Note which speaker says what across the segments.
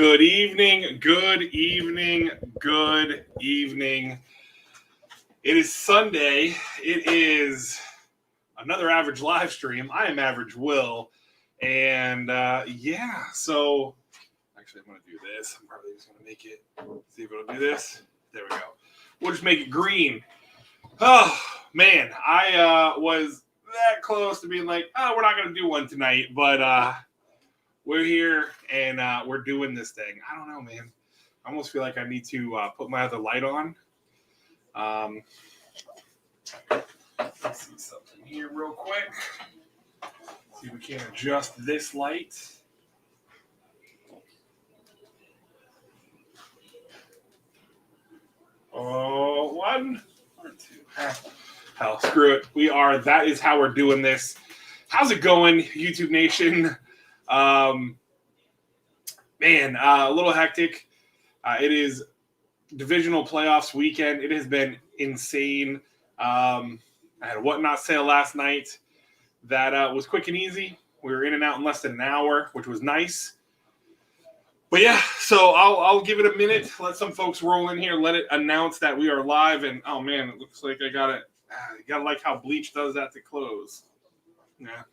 Speaker 1: Good evening, good evening, good evening. It is Sunday. It is another Average live stream. I am AverageWill. And so actually I'm going to do this. I'm probably just going to make it, see if it'll do this. There we go. We'll just make it green. Oh, man, I was that close to being like, we're not going to do one tonight, but we're here and we're doing this thing. I don't know, man. I almost feel like I need to put my other light on. Let's see something here real quick. See if we can adjust this light. Oh, one or two. Hell, screw it. That is how we're doing this. How's it going, YouTube Nation? A little hectic. It is divisional playoffs weekend. It has been insane. I had a whatnot sale last night that was quick and easy. We were in and out in less than an hour, which was nice. But yeah, so I'll give it a minute, let some folks roll in here, let it announce that we are live. And oh man, it looks like I got it. You gotta like how Bleach does that to close. Yeah,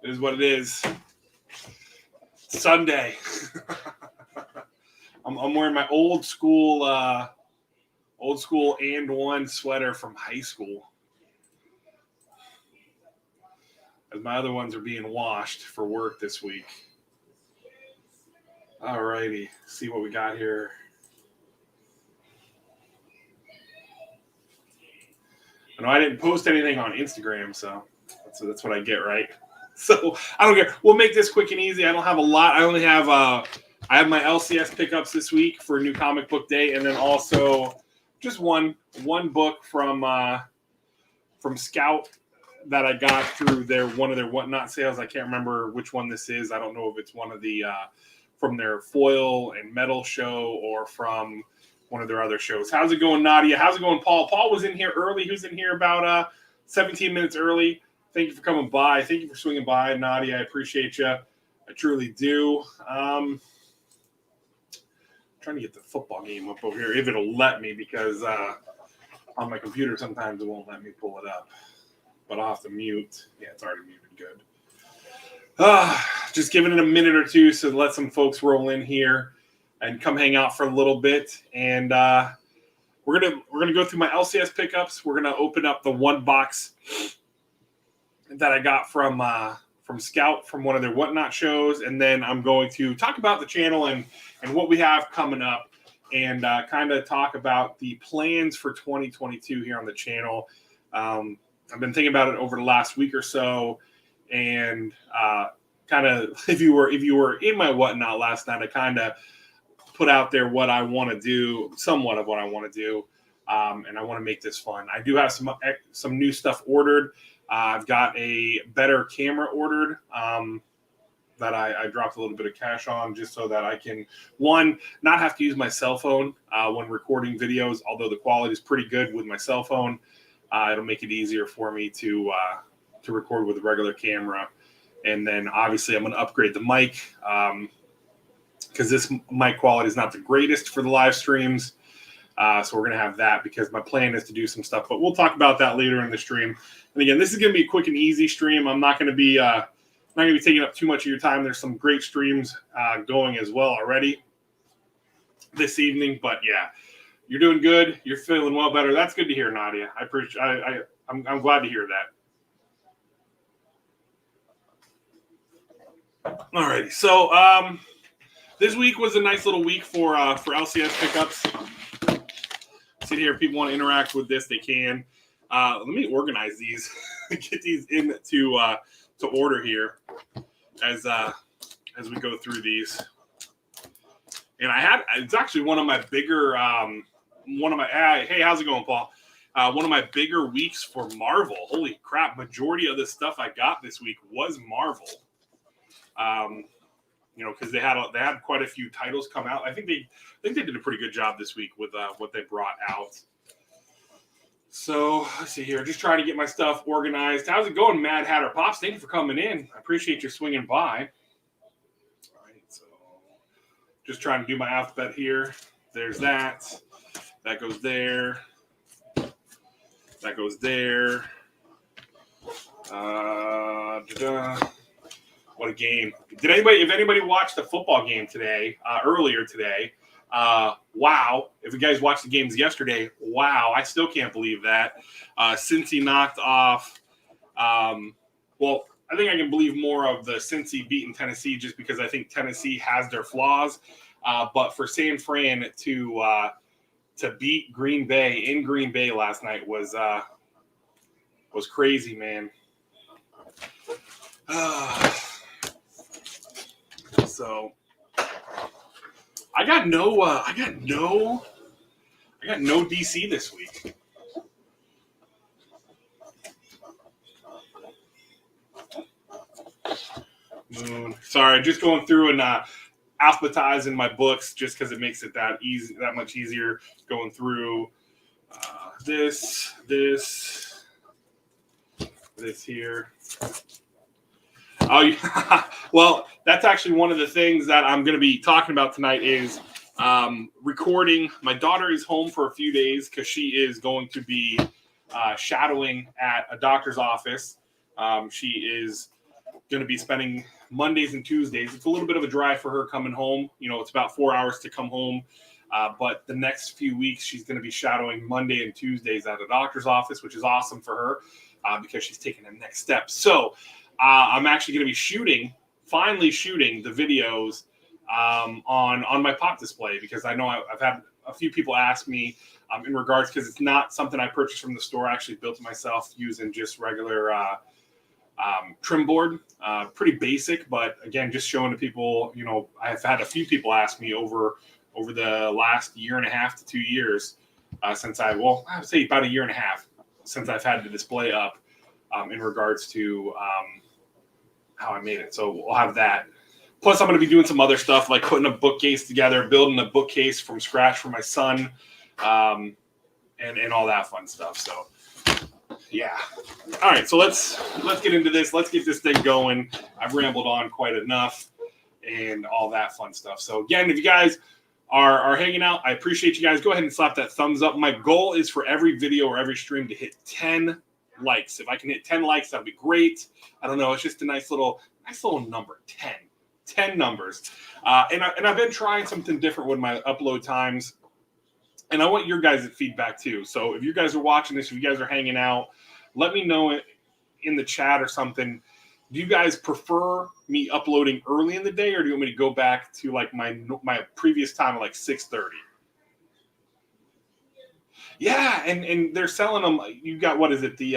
Speaker 1: it is what it is. Sunday. I'm wearing my old school and one sweater from high school. As my other ones are being washed for work this week. All righty, see what we got here. I know I didn't post anything on Instagram, so that's what I get, right? So I don't care. We'll make this quick and easy. I don't have a lot. I only have I have my LCS pickups this week for New Comic Book Day, and then also just one book from Scout that I got through one of their whatnot sales. I can't remember which one this is. I don't know if it's one of the from their foil and metal show or from one of their other shows. How's it going, Nadia? How's it going, Paul? Paul was in here early. He was in here about 17 minutes early. Thank you for coming by. Thank you for swinging by, Nadia. I appreciate you. I truly do. Trying to get the football game up over here, if it'll let me, because on my computer sometimes it won't let me pull it up. But I'll have to mute. Yeah, it's already muted. Good. Just giving it a minute or two so let some folks roll in here and come hang out for a little bit. And we're gonna go through my LCS pickups. We're gonna open up the one box that I got from Scout from one of their whatnot shows, and then I'm going to talk about the channel and what we have coming up, and kind of talk about the plans for 2022 here on the channel. I've been thinking about it over the last week or so, and kind of if you were in my whatnot last night, I kind of put out there what I want to do, somewhat of what I want to do, and I want to make this fun. I do have some new stuff ordered. I've got a better camera ordered that I dropped a little bit of cash on just so that I can, one, not have to use my cell phone when recording videos, although the quality is pretty good with my cell phone. It'll make it easier for me to record with a regular camera. And then obviously I'm going to upgrade the mic because this mic quality is not the greatest for the live streams. So we're going to have that because my plan is to do some stuff, but we'll talk about that later in the stream. And again, this is going to be a quick and easy stream. I'm not going to be taking up too much of your time. There's some great streams going as well already this evening, but yeah, you're doing good. You're feeling well better. That's good to hear, Nadia. I appreciate. I'm glad to hear that. All righty. So this week was a nice little week for LCS pickups. Sit here. If people want to interact with this, they can. Let me organize these, get these into to order here as we go through these. And it's actually one of my bigger hey, how's it going, Paul? One of my bigger weeks for Marvel. Holy crap! Majority of the stuff I got this week was Marvel. Because they had quite a few titles come out. I think they did a pretty good job this week with what they brought out. So let's see here. Just trying to get my stuff organized. How's it going, Mad Hatter Pops? Thank you for coming in. I appreciate you swinging by. All right, so Just trying to do my alphabet here. There's that. That goes there. That goes there. What a game. If anybody watched the football game today, earlier today, wow. If you guys watched the games yesterday, wow. I still can't believe that. Cincy knocked off, well, I think I can believe more of the Cincy beating Tennessee just because I think Tennessee has their flaws. But for San Fran to beat Green Bay in Green Bay last night was crazy, man. So I got no DC this week. Sorry, just going through and alphabetizing my books just because it makes it that much easier going through this here. Oh, yeah. Well, that's actually one of the things that I'm going to be talking about tonight is recording. My daughter is home for a few days because she is going to be shadowing at a doctor's office. She is going to be spending Mondays and Tuesdays. It's a little bit of a drive for her coming home. It's about 4 hours to come home. But the next few weeks, she's going to be shadowing Monday and Tuesdays at a doctor's office, which is awesome for her because she's taking the next step. So I'm actually going to be finally shooting the videos on my pop display because I know I've had a few people ask me in regards because it's not something I purchased from the store. I actually built it myself using just regular trim board, pretty basic, but again, just showing to people, I've had a few people ask me over the last 1.5 to 2 years since I would say about 1.5 years since I've had the display up in regards to how I made it. So we'll have that. Plus, I'm going to be doing some other stuff like putting a bookcase together, building a bookcase from scratch for my son, and all that fun stuff. So, yeah. All right. So let's get into this. Let's get this thing going. I've rambled on quite enough, and all that fun stuff. So again, if you guys are hanging out, I appreciate you guys. Go ahead and slap that thumbs up. My goal is for every video or every stream to hit 10 likes. If I can hit 10 likes, that'd be great. I don't know. It's just a nice little number. 10 numbers. And I've been trying something different with my upload times. And I want your guys' feedback too. So if you guys are watching this, if you guys are hanging out, let me know it in the chat or something. Do you guys prefer me uploading early in the day, or do you want me to go back to like my previous time of like 6:30? Yeah, and they're selling them. You got, what is it? The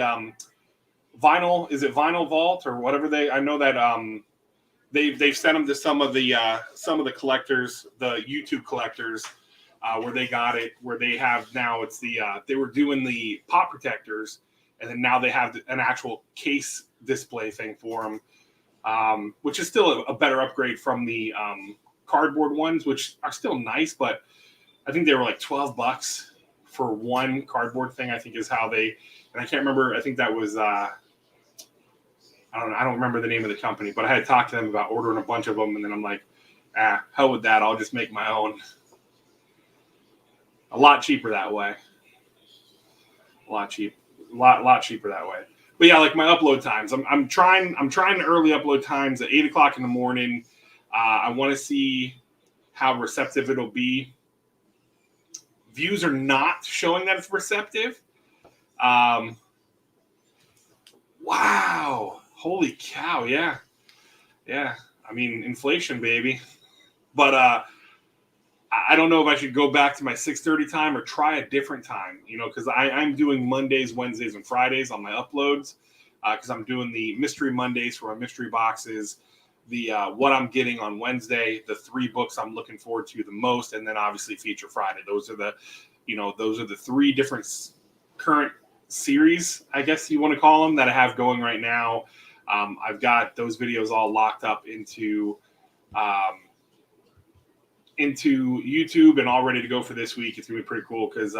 Speaker 1: vinyl? Is it Vinyl Vault or whatever I know that they've sent them to some of the collectors, the YouTube collectors, where they got it. Where they have now, it's they were doing the pop protectors, and then now they have an actual case display thing for them, which is still a better upgrade from the cardboard ones, which are still nice, but I think they were like $12 for one cardboard thing, I think is how and I can't remember, I think that was, I don't remember the name of the company, but I had talked to them about ordering a bunch of them, and then I'm like, hell with that, I'll just make my own. A lot cheaper that way. A lot cheaper that way. But yeah, like my upload times, I'm trying early upload times at 8 o'clock in the morning. I want to see how receptive it'll be. Views are not showing that it's receptive. Wow. Holy cow. Yeah. I mean, inflation, baby. But I don't know if I should go back to my 6:30 time or try a different time, because I'm doing Mondays, Wednesdays, and Fridays on my uploads, because I'm doing the Mystery Mondays for my mystery boxes, the what I'm getting on Wednesday, the 3 books I'm looking forward to the most, and then obviously Feature Friday. Those are the 3 different current series, I guess you want to call them, that I have going right now. I've got those videos all locked up into YouTube and all ready to go for this week. It's gonna be pretty cool because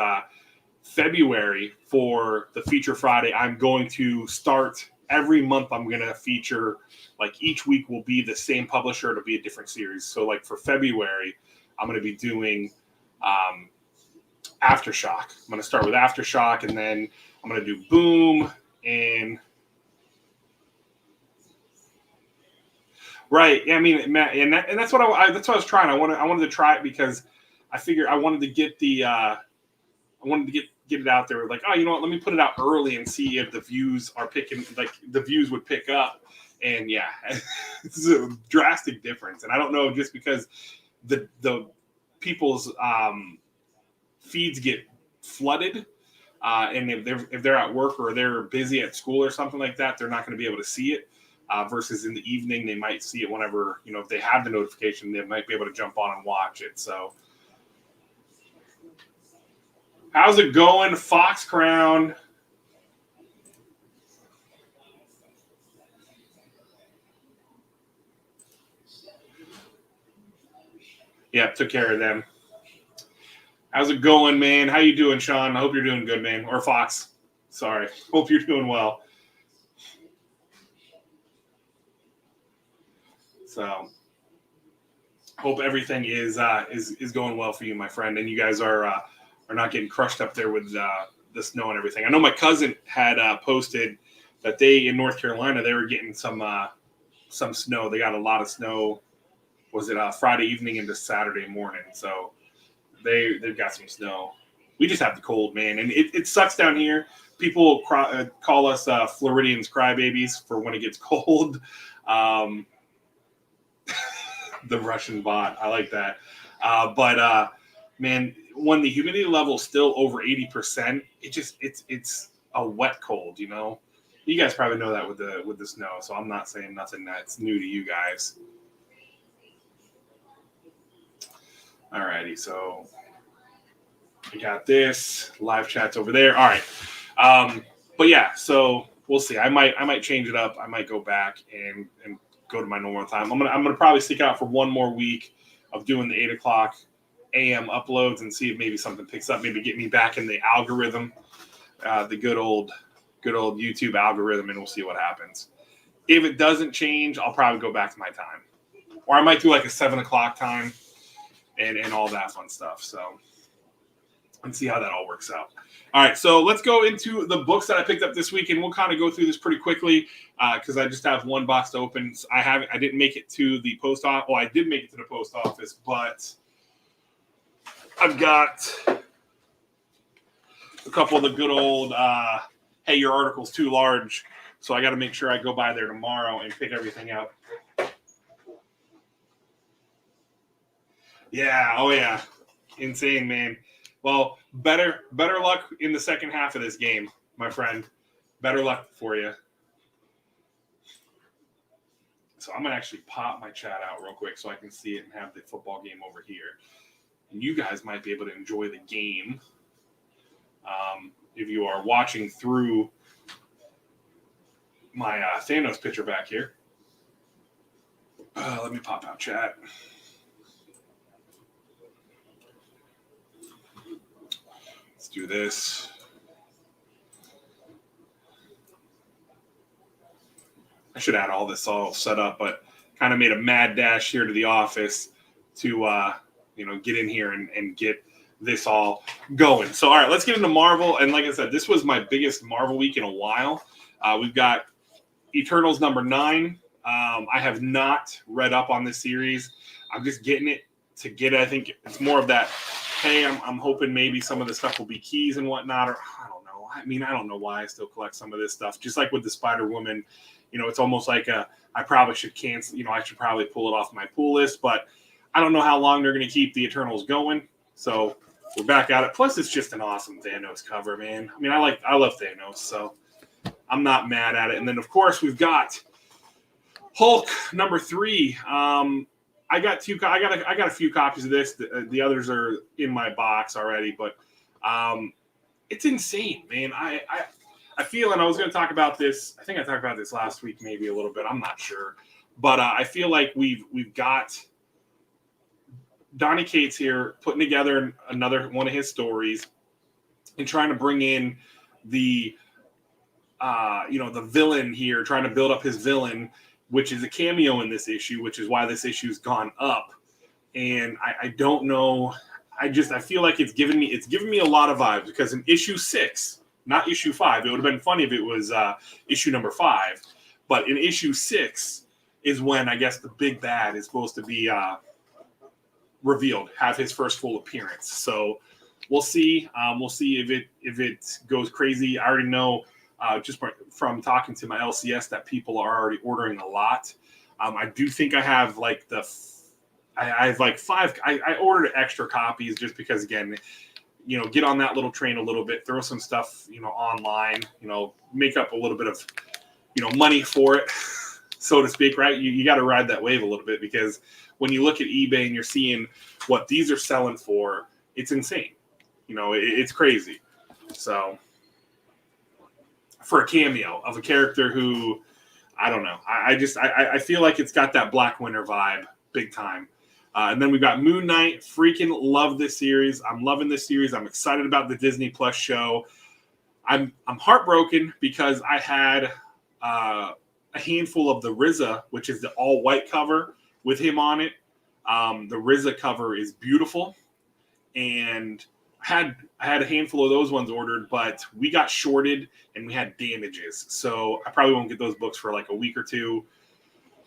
Speaker 1: February for the Feature Friday, I'm going to start every month. I'm gonna feature, like, each week will be the same publisher. It'll be a different series. So like for February, I'm going to be doing Aftershock. I'm going to start with Aftershock, and then I'm going to do Boom and right. Yeah, I mean, Matt, and that's what that's what I was trying. I wanted to try it because I figured I wanted to get get it out there. Like, oh, you know what? Let me put it out early and see if the views are picking. Like, the views would pick up. And yeah, it's a drastic difference. And I don't know, just because the people's feeds get flooded, and if they're at work or they're busy at school or something like that, they're not going to be able to see it. Versus in the evening, they might see it whenever, if they have the notification, they might be able to jump on and watch it. So, how's it going, Fox Crown? Yeah, took care of them. How's it going, man? How you doing, Sean? I hope you're doing good, man. Or Fox. Sorry. Hope you're doing well. So, hope everything is going well for you, my friend, and you guys are not getting crushed up there with the snow and everything. I know my cousin had posted that they in North Carolina they were getting some snow. They got a lot of snow. Was it Friday evening into Saturday morning? So they've got some snow. We just have the cold, man, and it sucks down here. People call us Floridians crybabies for when it gets cold. The Russian bot. I like that. But man, when the humidity level is still over 80%, it's a wet cold, You guys probably know that with the snow, so I'm not saying nothing that's new to you guys. Alrighty, so we got this. Live chat's over there. All right. But yeah, so we'll see. I might change it up. I might go back and go to my normal time. I'm gonna probably stick out for one more week of doing the 8:00 a.m. uploads and see if maybe something picks up. Maybe get me back in the algorithm, the good old YouTube algorithm, and we'll see what happens. If it doesn't change, I'll probably go back to my time, or I might do like a 7:00 time, and all that fun stuff. So, and see how that all works out. All right, so let's go into the books that I picked up this week, and we'll kind of go through this pretty quickly because I just have one box to open. I didn't make it to the post office. Well, I did make it to the post office, but I've got a couple of the good old, hey, your article's too large, so I got to make sure I go by there tomorrow and pick everything up. Yeah, oh yeah, insane, man. Well, better luck in the second half of this game, my friend. Better luck for you. So I'm going to actually pop my chat out real quick so I can see it and have the football game over here. And you guys might be able to enjoy the game if you are watching through my Thanos picture back here. Let me pop out chat. Do this. I should add all this all set up, but kind of made a mad dash here to the office to get in here and get this all going. So all right, let's get into Marvel. And like I said, this was my biggest Marvel week in a while. We've got Eternals #9. I have not read up on this series. I'm just getting it to get it. I think it's more of that, hey, I'm hoping maybe some of the stuff will be keys and whatnot, or I don't know. I mean, I don't know why I still collect some of this stuff. Just like with the Spider-Woman, it's almost like I probably should cancel, I should probably pull it off my pool list, but I don't know how long they're going to keep the Eternals going. So we're back at it. Plus, it's just an awesome Thanos cover, man. I mean, I love Thanos, so I'm not mad at it. And then, of course, we've got Hulk #3. I got a few copies of this. The others are in my box already, but it's insane, man. I feel, and I was going to talk about this. I think I talked about this last week, maybe a little bit. I'm not sure, but I feel like we've got Donny Cates here putting together another one of his stories and trying to bring in the the villain here, trying to build up his villain, which is a cameo in this issue, which is why this issue's gone up. and I don't know. I feel like it's giving me a lot of vibes, because in issue 6, not issue 5, it would have been funny if it was issue number 5, but in issue 6 is when I guess the big bad is supposed to be revealed, have his first full appearance. So we'll see. We'll see if it goes crazy. I already know just from talking to my LCS that people are already ordering a lot. I do think I have like I have like 5. I ordered extra copies just because, again, get on that little train a little bit, throw some stuff, online, make up a little bit of, money for it, so to speak, right? You got to ride that wave a little bit, because when you look at eBay and you're seeing what these are selling for, it's insane. It's crazy. So for a cameo of a character who, I don't know, I feel like it's got that Black Winter vibe big time. And then we've got Moon Knight. Freaking love this series. I'm loving this series. I'm excited about the Disney Plus show. I'm heartbroken because I had a handful of the RZA, which is the all-white cover with him on it. The RZA cover is beautiful, and I had a handful of those ones ordered, but we got shorted and we had damages. So I probably won't get those books for like a week or two.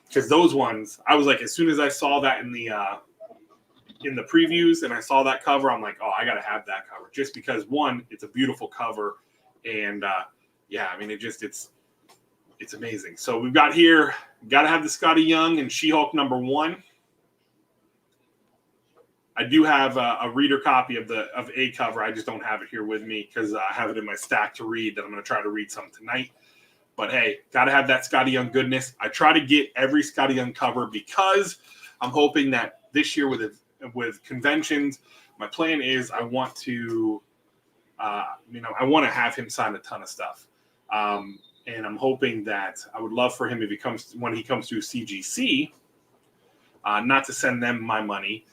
Speaker 1: Because those ones, I was like, as soon as I saw that in the previews and I saw that cover, I'm like, oh, I got to have that cover. Just because, one, it's a beautiful cover. And, it's amazing. So we've got here, got to have the Scotty Young and She-Hulk #1. I do have a reader copy of a cover. I just don't have it here with me because I have it in my stack to read that I'm going to try to read some tonight. But hey, got to have that Scotty Young goodness. I try to get every Scotty Young cover because I'm hoping that this year with conventions, my plan is I want to, I want to have him sign a ton of stuff. And I'm hoping that I would love for him when he comes to CGC, not to send them my money,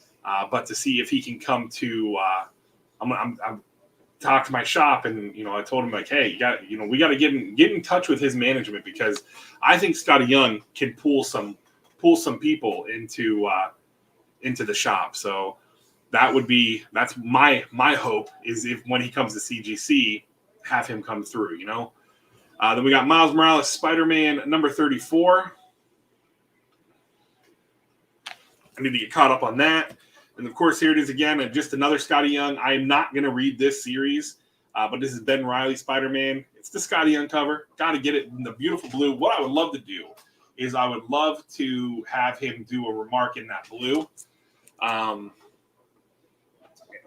Speaker 1: but to see if he can come to, I'm talked to my shop, and I told him, like, hey, we got to get in touch with his management, because I think Scotty Young can pull some people into the shop. So that's my hope, is if when he comes to CGC, have him come through. Then we got Miles Morales, Spider-Man #34. I need to get caught up on that. And, of course, here it is again, just another Scotty Young. I am not going to read this series, but this is Ben Reilly Spider-Man. It's the Scotty Young cover. Got to get it in the beautiful blue. What I would love to do is I would love to have him do a remark in that blue.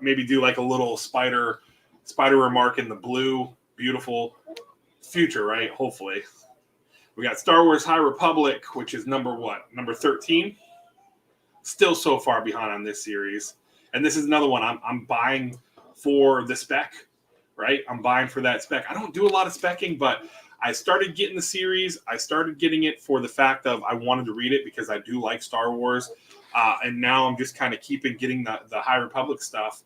Speaker 1: Maybe do like a little spider remark in the blue. Beautiful future, right? Hopefully. We got Star Wars High Republic, which is number 13. Still so far behind on this series. And this is another one I'm buying for the spec, right? I'm buying for that spec. I don't do a lot of specking, but I started getting the series. I started getting it for the fact of I wanted to read it because I do like Star Wars. And now I'm just kind of getting the High Republic stuff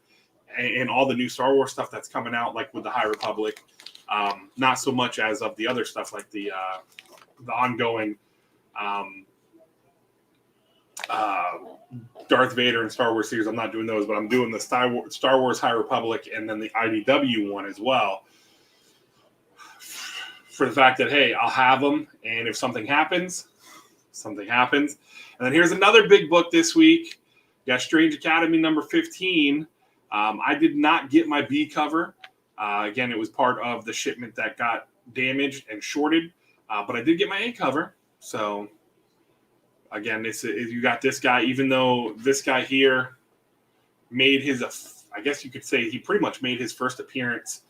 Speaker 1: and all the new Star Wars stuff that's coming out, like with the High Republic. Not so much as of the other stuff, like the ongoing Darth Vader and Star Wars series. I'm not doing those, but I'm doing the Star Wars High Republic and then the IDW one as well. For the fact that, hey, I'll have them, and if something happens. And then here's another big book this week. We got Strange Academy #15. I did not get my B cover. Again, it was part of the shipment that got damaged and shorted, but I did get my A cover. So again, you got this guy, even though this guy here made I guess you could say he pretty much made his first appearance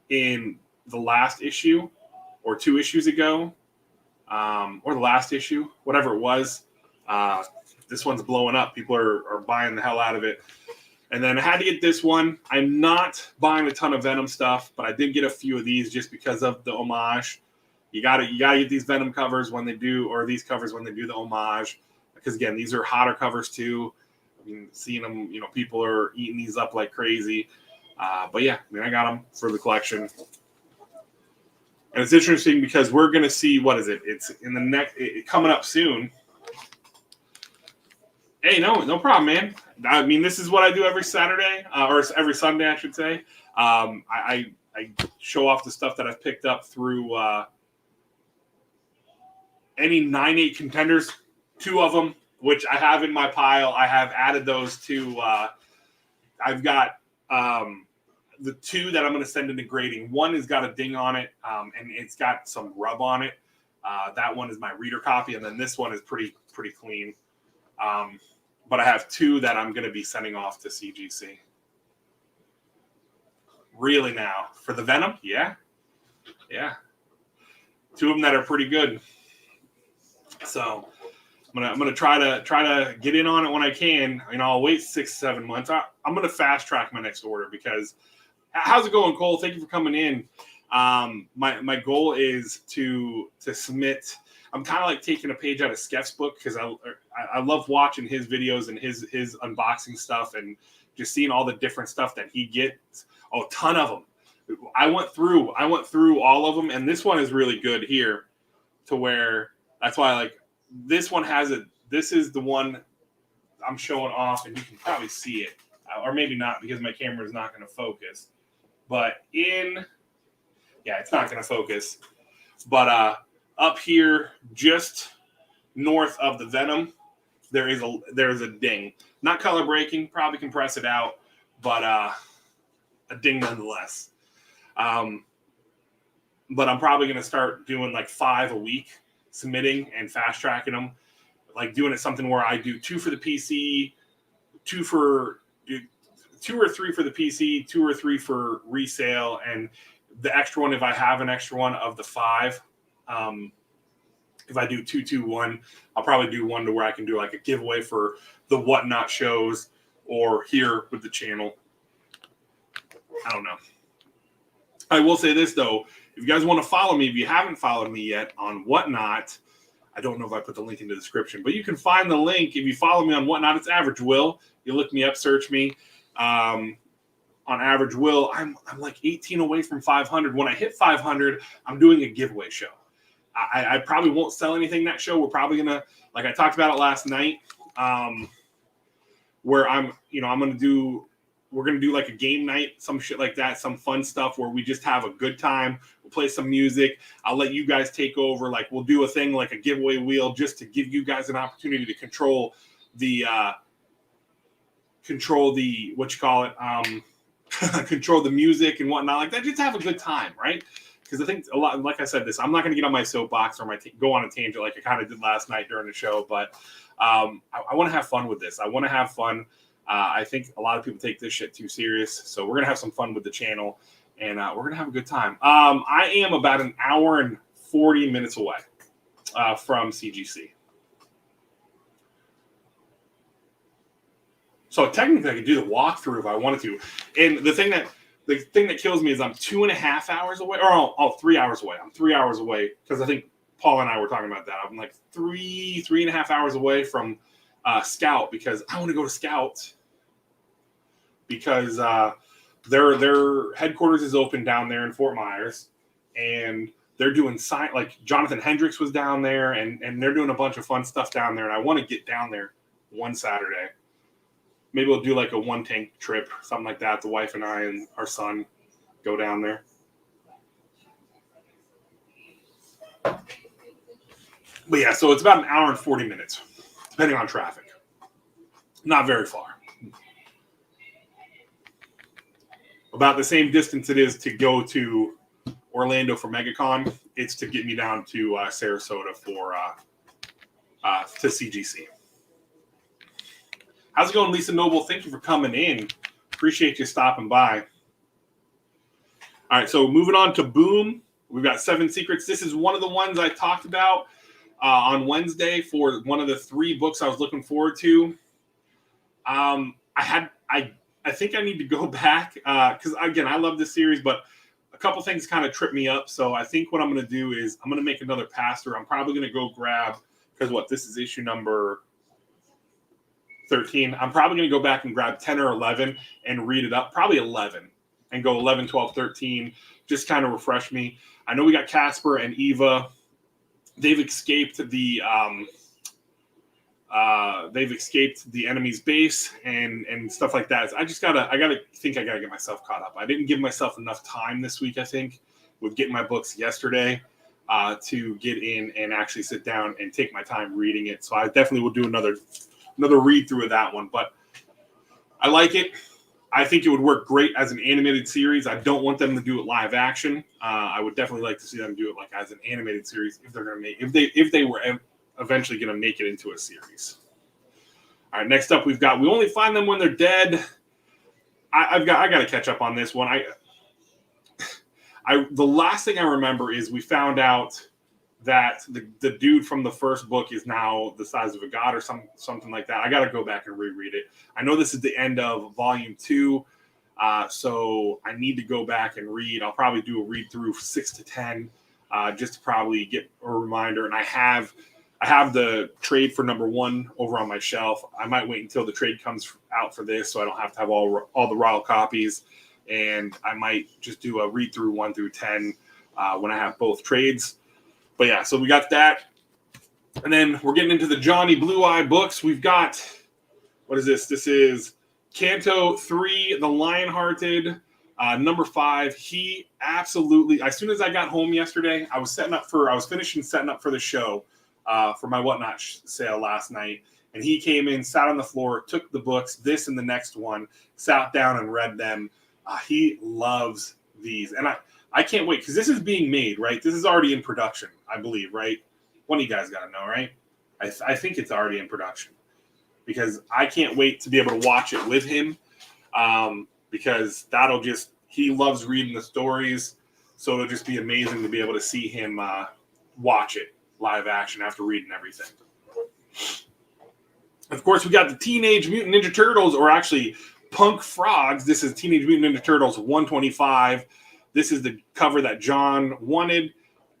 Speaker 1: in the last issue or 2 issues ago, or the last issue, whatever it was. This one's blowing up. People are buying the hell out of it. And then I had to get this one. I'm not buying a ton of Venom stuff, but I did get a few of these just because of the homage. You gotta get these Venom covers when they do, or these covers when they do the homage, because again, these are hotter covers too. I mean, seeing them, people are eating these up like crazy. But yeah, I got them for the collection, and it's interesting because we're gonna see, what is it? It's in the next, coming up soon, Hey, no problem, man. I mean, this is what I do every Saturday, or every Sunday, I should say. I show off the stuff that I've picked up through any 9-8 contenders, 2 of them, which I have in my pile. I have added those to. I've got the 2 that I'm going to send into grading. One has got a ding on it, and it's got some rub on it. That one is my reader copy, and then this one is pretty clean. But I have 2 that I'm going to be sending off to CGC. Really now for the Venom, yeah. 2 of them that are pretty good. So I'm gonna try to get in on it when I can. You know, I'll wait 6-7 months. I'm gonna fast track my next order because how's it going, Cole? Thank you for coming in. My goal is to submit. I'm kind of like taking a page out of Skeff's book because I love watching his videos and his unboxing stuff and just seeing all the different stuff that he gets. Oh, a ton of them. I went through all of them, and this one is really good here, to where that's why like this one has it. This is the one I'm showing off, and you can probably see it, or maybe not because my camera is not going to focus. But it's not going to focus. But up here, just north of the Venom, there's a ding. Not color breaking, probably can press it out, but a ding nonetheless. But I'm probably going to start doing like 5 a week, submitting and fast tracking them. Like doing it something where I do 2 for the PC, 2 or 3 for the PC, 2 or 3 for resale, and the extra one, if I have an extra one of the 5, if I do 2-2-1, I'll probably do one to where I can do like a giveaway for the Whatnot shows or here with the channel. I don't know. I will say this though, if you guys want to follow me, if you haven't followed me yet on Whatnot, I don't know if I put the link in the description, but you can find the link if you follow me on Whatnot. It's AverageWill. You look me up, search me. On AverageWill, I'm like 18 away from 500. When I hit 500, I'm doing a giveaway show. I probably won't sell anything that show. We're probably gonna, like I talked about it last night, where we're gonna do like a game night, some shit like that, some fun stuff where we just have a good time. We'll play some music. I'll let you guys take over. Like we'll do a thing like a giveaway wheel just to give you guys an opportunity to control the control the music and whatnot like that. Just have a good time, right? Because I think a lot, like I said, I'm not going to get on my soapbox or go on a tangent like I kind of did last night during the show, but I want to have fun with this. I want to have fun. I think a lot of people take this shit too serious, so we're going to have some fun with the channel, and we're going to have a good time. I am about an hour and 40 minutes away from CGC. So technically, I could do the walkthrough if I wanted to. And the thing that kills me is I'm 2.5 hours away, or 3 hours away. I'm 3 hours away because I think Paul and I were talking about that. I'm like 3.5 hours away from Scout because I want to go to Scout because their headquarters is open down there in Fort Myers, and they're doing like Jonathan Hendricks was down there, and they're doing a bunch of fun stuff down there, and I want to get down there one Saturday. Maybe we'll do like a 1-tank trip, something like that. The wife and I and our son go down there. But yeah, so it's about an hour and 40 minutes, depending on traffic. Not very far. About the same distance it is to go to Orlando for MegaCon. It's to get me down to Sarasota for to CGC. How's it going, Lisa Noble? Thank you for coming in. Appreciate you stopping by. All right, so moving on to Boom. We've got 7 Secrets. This is one of the ones I talked about on Wednesday for one of the 3 books I was looking forward to. I think I need to go back because, again, I love this series, but a couple things kind of trip me up. So I think what I'm going to do is I'm going to make another pass through. I'm probably going to go grab, because this is issue number 13. I'm probably going to go back and grab 10 or 11 and read it up. Probably 11 and go 11, 12, 13. Just kind of refresh me. I know we got Casper and Eva. They've escaped the they've escaped the enemy's base and stuff like that. I gotta get myself caught up. I didn't give myself enough time this week, I think, with getting my books yesterday to get in and actually sit down and take my time reading it. So I definitely will do another read through of that one. But I like it. I think it would work great as an animated series. I don't want them to do it live action. I would definitely like to see them do it like as an animated series if they're going to make if they were eventually going to make it into a series. All right, next up we only find them when they're dead. I got to catch up on this one. The last thing I remember is we found out that the dude from the first book is now the size of a god or something like that. I got to go back and reread it. I know this is the end of volume 2, so I need to go back and read. I'll probably do a read through 6 to 10, just to probably get a reminder. And I have the trade for number 1 over on my shelf. I might wait until the trade comes out for this, so I don't have to have all the raw copies. And I might just do a read through 1 through 10 when I have both trades. But yeah, so we got that. And then we're getting into the Johnny Blue Eye books. We've got, what is this? This is Canto 3, The Lionhearted, number 5. He absolutely, as soon as I got home yesterday, I was finishing setting up for the show for my Whatnot sale last night. And he came in, sat on the floor, took the books, this and the next one, sat down and read them. He loves these. And I can't wait because this is being made, right? This is already in production, I believe, right? One of you guys got to know, right? I think it's already in production because I can't wait to be able to watch it with him because he loves reading the stories. So it'll just be amazing to be able to see him watch it live action after reading everything. Of course, we got the Teenage Mutant Ninja Turtles, or actually Punk Frogs. This is Teenage Mutant Ninja Turtles 125. This is the cover that John wanted.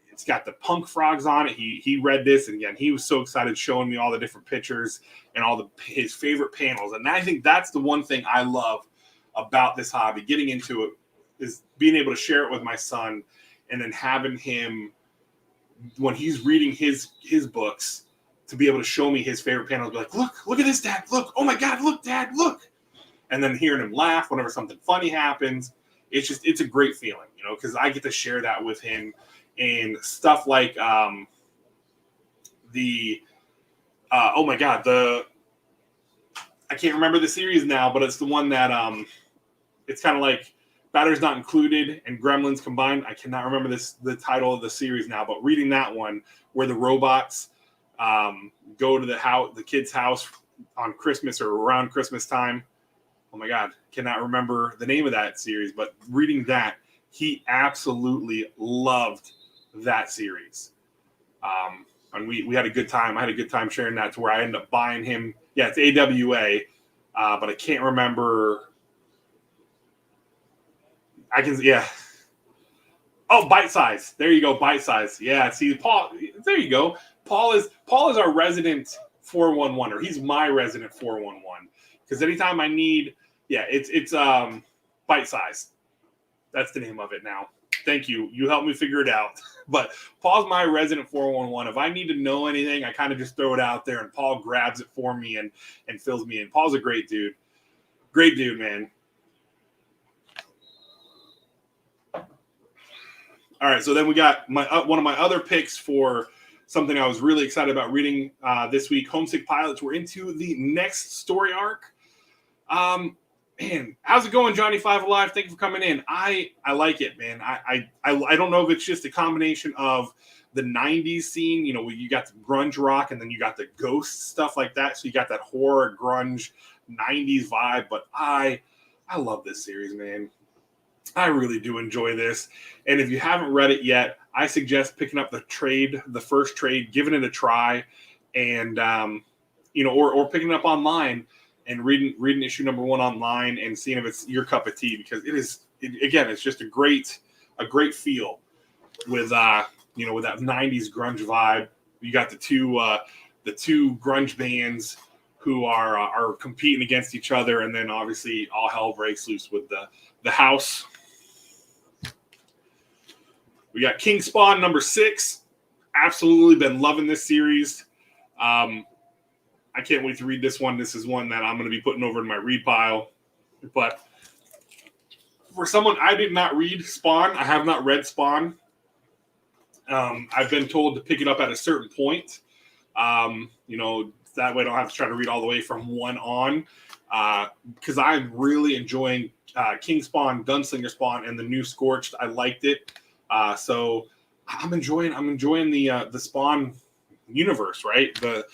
Speaker 1: It's got the Punk Frogs on it. He read this, and again, he was so excited showing me all the different pictures and all his favorite panels. And I think that's the one thing I love about this hobby, getting into it, is being able to share it with my son and then having him, when he's reading his books, to be able to show me his favorite panels, be like, look at this, Dad. Look, oh my God, look, Dad, look. And then hearing him laugh whenever something funny happens. It's a great feeling, because I get to share that with him and stuff like oh my God, I can't remember the series now, but it's the one that it's kind of like Batter's Not Included and Gremlins combined. I cannot remember the title of the series now, but reading that one where the robots go to the kid's house on Christmas or around Christmas time. Oh my God, cannot remember the name of that series, but reading that, he absolutely loved that series. And we had a good time. I had a good time sharing that to where I ended up buying him. Yeah, it's AWA, but I can't remember. Oh, Bite Size. There you go, Bite Size. Yeah, see, Paul, there you go. Paul is our resident 411, or he's my resident 411. Because anytime I need, it's Bite Size. That's the name of it now. Thank you. You helped me figure it out. But Paul's my resident 411. If I need to know anything, I kind of just throw it out there, and Paul grabs it for me and fills me in. Paul's a great dude. Great dude, man. All right, so then we got one of my other picks for something I was really excited about reading this week. Homesick Pilots. We're into the next story arc. Man, how's it going, Johnny Five Alive? Thank you for coming in. I like it, man. I don't know if it's just a combination of the 90s scene. You got the grunge rock, and then you got the ghost stuff like that. So you got that horror, grunge, 90s vibe. But I love this series, man. I really do enjoy this. And if you haven't read it yet, I suggest picking up the first trade, giving it a try, and or picking it up online and reading issue number 1 online and seeing if it's your cup of tea, because it's just a great feel with with that 90s grunge vibe. You got the two grunge bands who are competing against each other, and then obviously all hell breaks loose with the house. We got King Spawn number 6. Absolutely been loving this series. I can't wait to read this one. This is one that I'm going to be putting over in my read pile. But for someone, I did not read Spawn. I have not read Spawn. I've been told to pick it up at a certain point. That way I don't have to try to read all the way from 1 on. Because I'm really enjoying King Spawn, Gunslinger Spawn, and the new Scorched. I liked it. So I'm enjoying the Spawn universe, right? The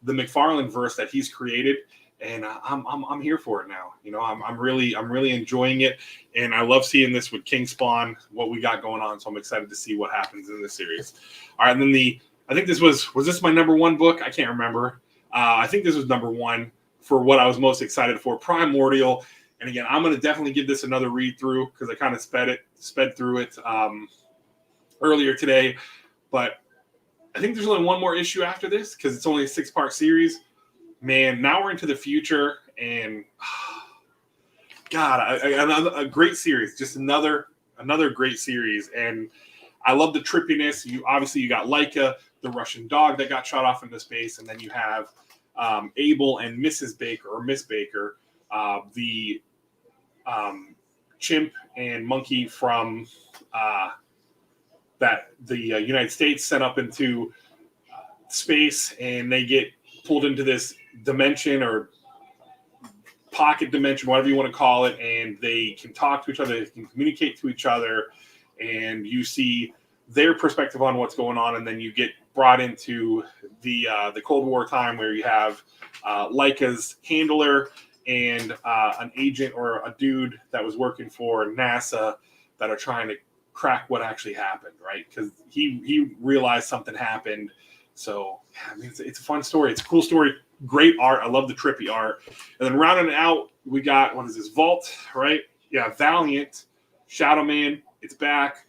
Speaker 1: McFarlane verse that he's created, and I'm here for it now. I'm really enjoying it, and I love seeing this with King Spawn, what we got going on. So I'm excited to see what happens in this series. All right, and then I think this was this my number 1 book? I can't remember. I think this was number 1 for what I was most excited for, Primordial. And again, I'm going to definitely give this another read through because I kind of sped through it earlier today. But I think there's only one more issue after this because it's only a 6-part series. Man, now we're into the future, and God, a great series, just another great series. And I love the trippiness. You got Leica, the Russian dog that got shot off into space, and then you have Abel and Mrs. Baker, or Miss Baker, the chimp and monkey from that the United States sent up into space, and they get pulled into this dimension or pocket dimension, whatever you want to call it, and they can talk to each other, they can communicate to each other, and you see their perspective on what's going on, and then you get brought into the Cold War time where you have Leica's handler and an agent or a dude that was working for NASA that are trying to crack what actually happened, right? Because he realized something happened. So I mean, it's a fun story. It's a cool story. Great art. I love the trippy art. And then rounding it out, we got, what is this, Vault, right? Yeah, Valiant, Shadow Man. It's back.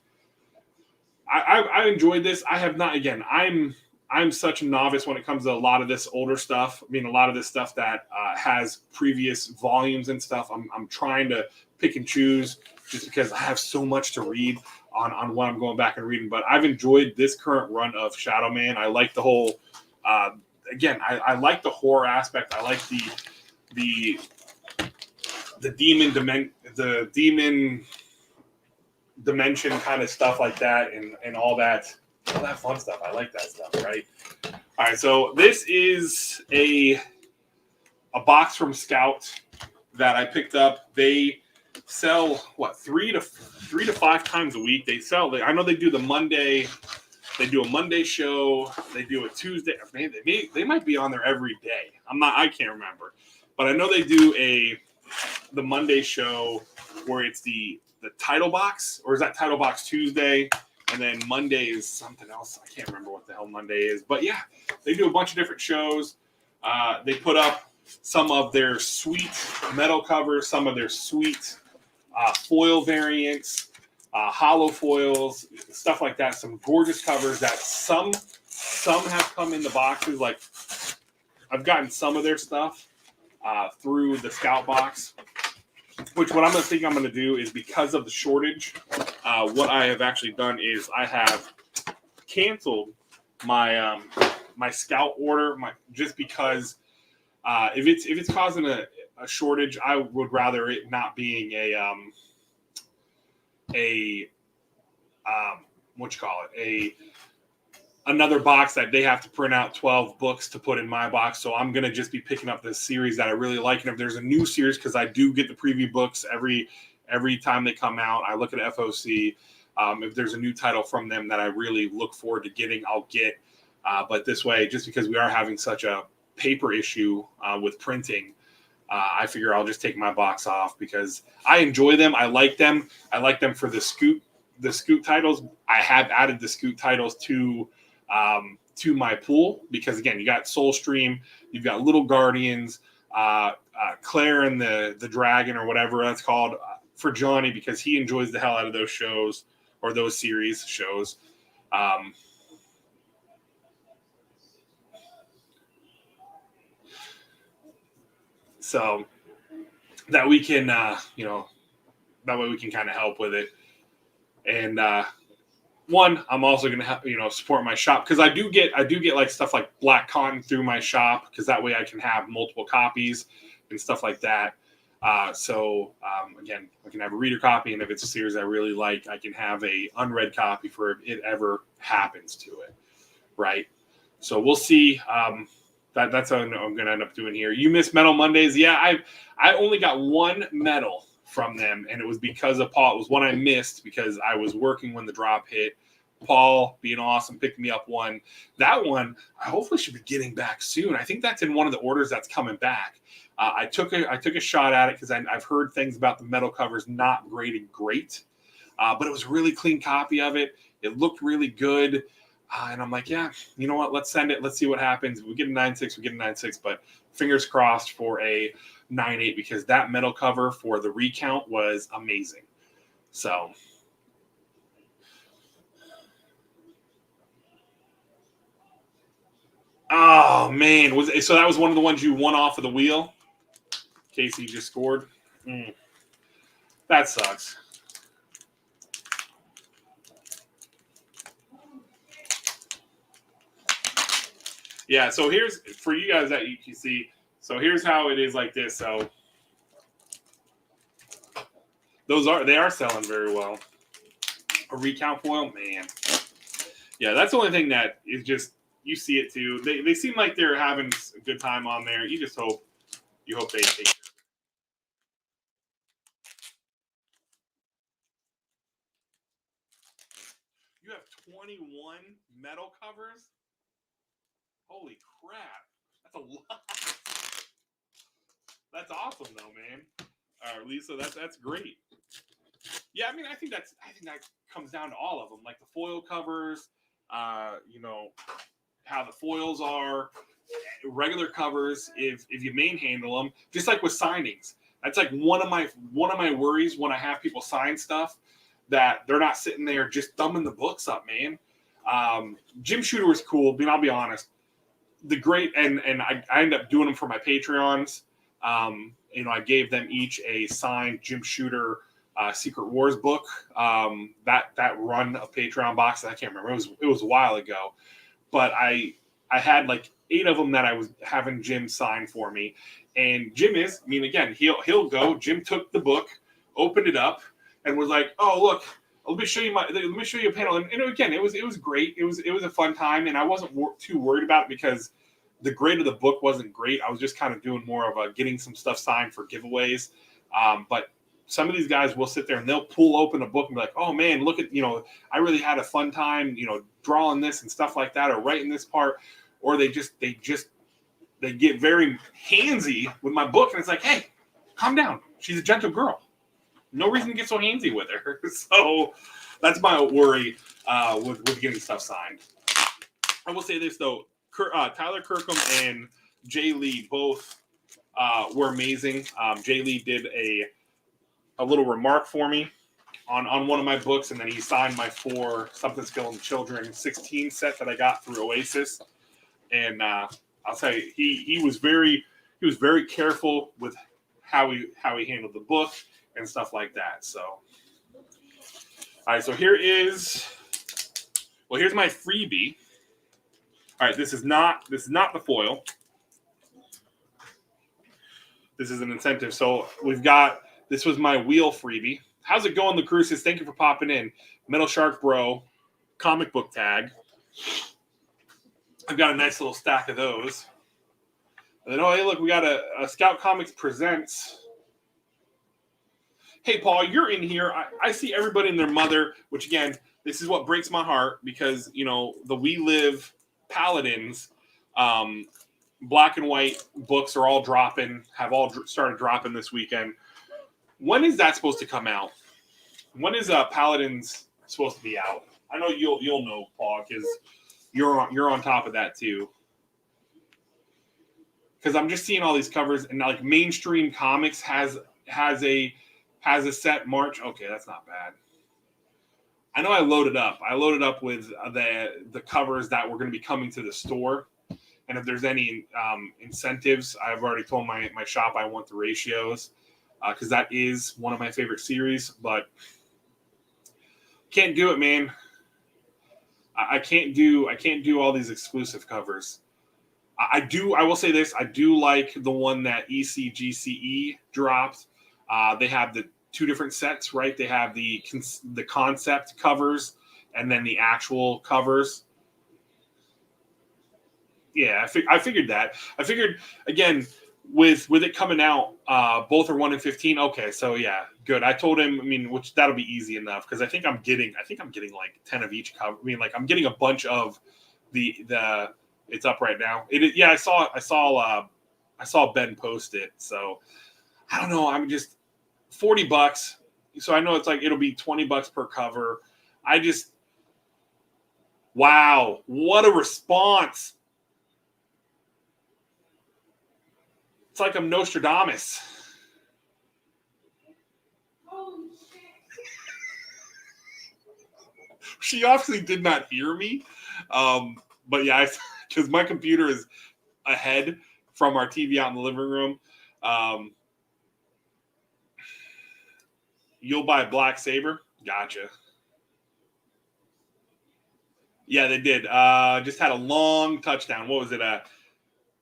Speaker 1: I enjoyed this. I have not, again, I'm such a novice when it comes to a lot of this older stuff. I mean, a lot of this stuff that has previous volumes and stuff. I'm trying to pick and choose just because I have so much to read on what I'm going back and reading. But I've enjoyed this current run of Shadow Man. I like the whole, again, I like the horror aspect. I like the demon dimension kind of stuff like that, and all that fun stuff. I like that stuff, right? All right, so this is a box from Scout that I picked up. They sell what 3 to 5 times a week. I know they do the Monday. They do a Monday show. They do a Tuesday. Man, they might be on there every day. I can't remember, but I know they do the Monday show where it's the title box, or is that title box Tuesday? And then Monday is something else. I can't remember what the hell Monday is. But yeah, they do a bunch of different shows. They put up some of their sweet metal covers, some of their sweet foil variants, hollow foils, stuff like that. Some gorgeous covers that some have come in the boxes. Like, I've gotten some of their stuff through the Scout box. Which what I'm going to do is, because of the shortage, what I have actually done is I have canceled my my Scout order, just because if it's causing a shortage, I would rather it not being another box that they have to print out 12 books to put in my box. So I'm going to just be picking up this series that I really like. And if there's a new series, because I do get the preview books every time they come out, I look at FOC. If there's a new title from them that I really look forward to getting, I'll get. But this way, just because we are having such a paper issue with printing, I figure I'll just take my box off because I enjoy them. I like them. I like them for the Scoot titles. I have added the Scoot titles to my pool because, again, you got Soulstream, you've got Little Guardians, Claire and the Dragon, or whatever that's called, for Johnny, because he enjoys the hell out of those shows, or those series shows. So that we can, that way we can kind of help with it. And one, I'm also going to have, support my shop, because I do get like stuff like Black Cotton through my shop, because that way I can have multiple copies and stuff like that. Again, I can have a reader copy, and if it's a series I really like, I can have a unread copy for if it ever happens to it, right? So we'll see. That's what I'm going to end up doing here. You miss Metal Mondays? Yeah, I only got one medal from them, and it was because of Paul. It was one I missed because I was working when the drop hit. Paul, being awesome, picked me up one. That one I hopefully should be getting back soon. I think that's in one of the orders that's coming back. I took a shot at it because I've heard things about the metal covers not graded great, but it was a really clean copy of it. It looked really good, and I'm like, yeah, you know what? Let's send it. Let's see what happens. If we get a 9.6, we get a 9.6, but fingers crossed for a 9.8, because that metal cover for the recount was amazing. So. Oh man, so that was one of the ones you won off of the wheel? Casey just scored. That sucks. Yeah, so here's for you guys that you can see. So here's how it is like this. So they are selling very well. A recount foil, man. Yeah, that's the only thing that is just, you see it too. They seem like they're having a good time on there. You just hope they take it. You have 21 metal covers? Holy crap. That's a lot. That's awesome though, man. Lisa, that's great. Yeah, I mean, I think that comes down to all of them, like the foil covers, how the foils are, regular covers. If you main handle them, just like with signings, that's like one of my worries when I have people sign stuff, that they're not sitting there just thumbing the books up, man. Jim Shooter was cool, but I'll be honest. The great and I ended up doing them for my Patreons. I gave them each a signed Jim Shooter Secret Wars book. That run of Patreon boxes, I can't remember. It was a while ago, but I had like 8 of them that I was having Jim sign for me. And Jim is, I mean, again, he'll go. Jim took the book, opened it up, and was like, "Oh, look, let me show you a panel." And again, it was great. It was a fun time, and I wasn't too worried about it because the grade of the book wasn't great. I was just kind of doing more of a getting some stuff signed for giveaways. But some of these guys will sit there and they'll pull open a book and be like, "Oh man, look at, I really had a fun time, drawing this and stuff like that, or writing this part," or they get very handsy with my book, and it's like, "Hey, calm down. She's a gentle girl. No reason to get so handsy with her." So that's my worry with getting stuff signed. I will say this though, Tyler Kirkham and Jay Lee both were amazing. Jay Lee did a little remark for me on one of my books, and then he signed my 4 Something's Killing Children 16 set that I got through Oasis. And I'll tell you, he was very careful with how he handled the book and stuff like that. So, all right, so here's my freebie. All right, this is not the foil. This is an incentive. So this was my wheel freebie. How's it going, Lucrucis? Thank you for popping in. Metal Shark Bro, comic book tag. I've got a nice little stack of those. And then, oh, hey, look, we got a Scout Comics Presents. Hey, Paul, you're in here. I see everybody and their mother, which, again, this is what breaks my heart because, the We Live Paladins black and white books are all dropping, have all started dropping this weekend. When is that supposed to come out? When is Paladins supposed to be out? I know you'll know, Paul, because you're on top of that too. Because I'm just seeing all these covers, and like Mainstream Comics has a set March. Okay, that's not bad. I know I loaded up. I loaded up with the covers that were going to be coming to the store. And if there's any incentives, I've already told my shop I want the ratios because that is one of my favorite series. But can't do it, man. I can't do all these exclusive covers. I will say this. I do like the one that ECGCE dropped. They have the two different sets, right? They have the concept covers and then the actual covers. Yeah, I figured that. I figured, again, with it coming out, both are 1 in 15. Okay, so yeah, good. I told him, I mean, which that'll be easy enough because I think I'm getting like 10 of each cover. I mean, like I'm getting a bunch of the. It's up right now. Yeah, I saw Ben post it. So I don't know. I'm just $40. So I know it's like it'll be $20 per cover. Wow, what a response. It's like I'm Nostradamus. She obviously did not hear me. But yeah, because my computer is ahead from our TV out in the living room. You'll buy Black Saber? Gotcha. Yeah, they did. Just had a long touchdown. What was it? A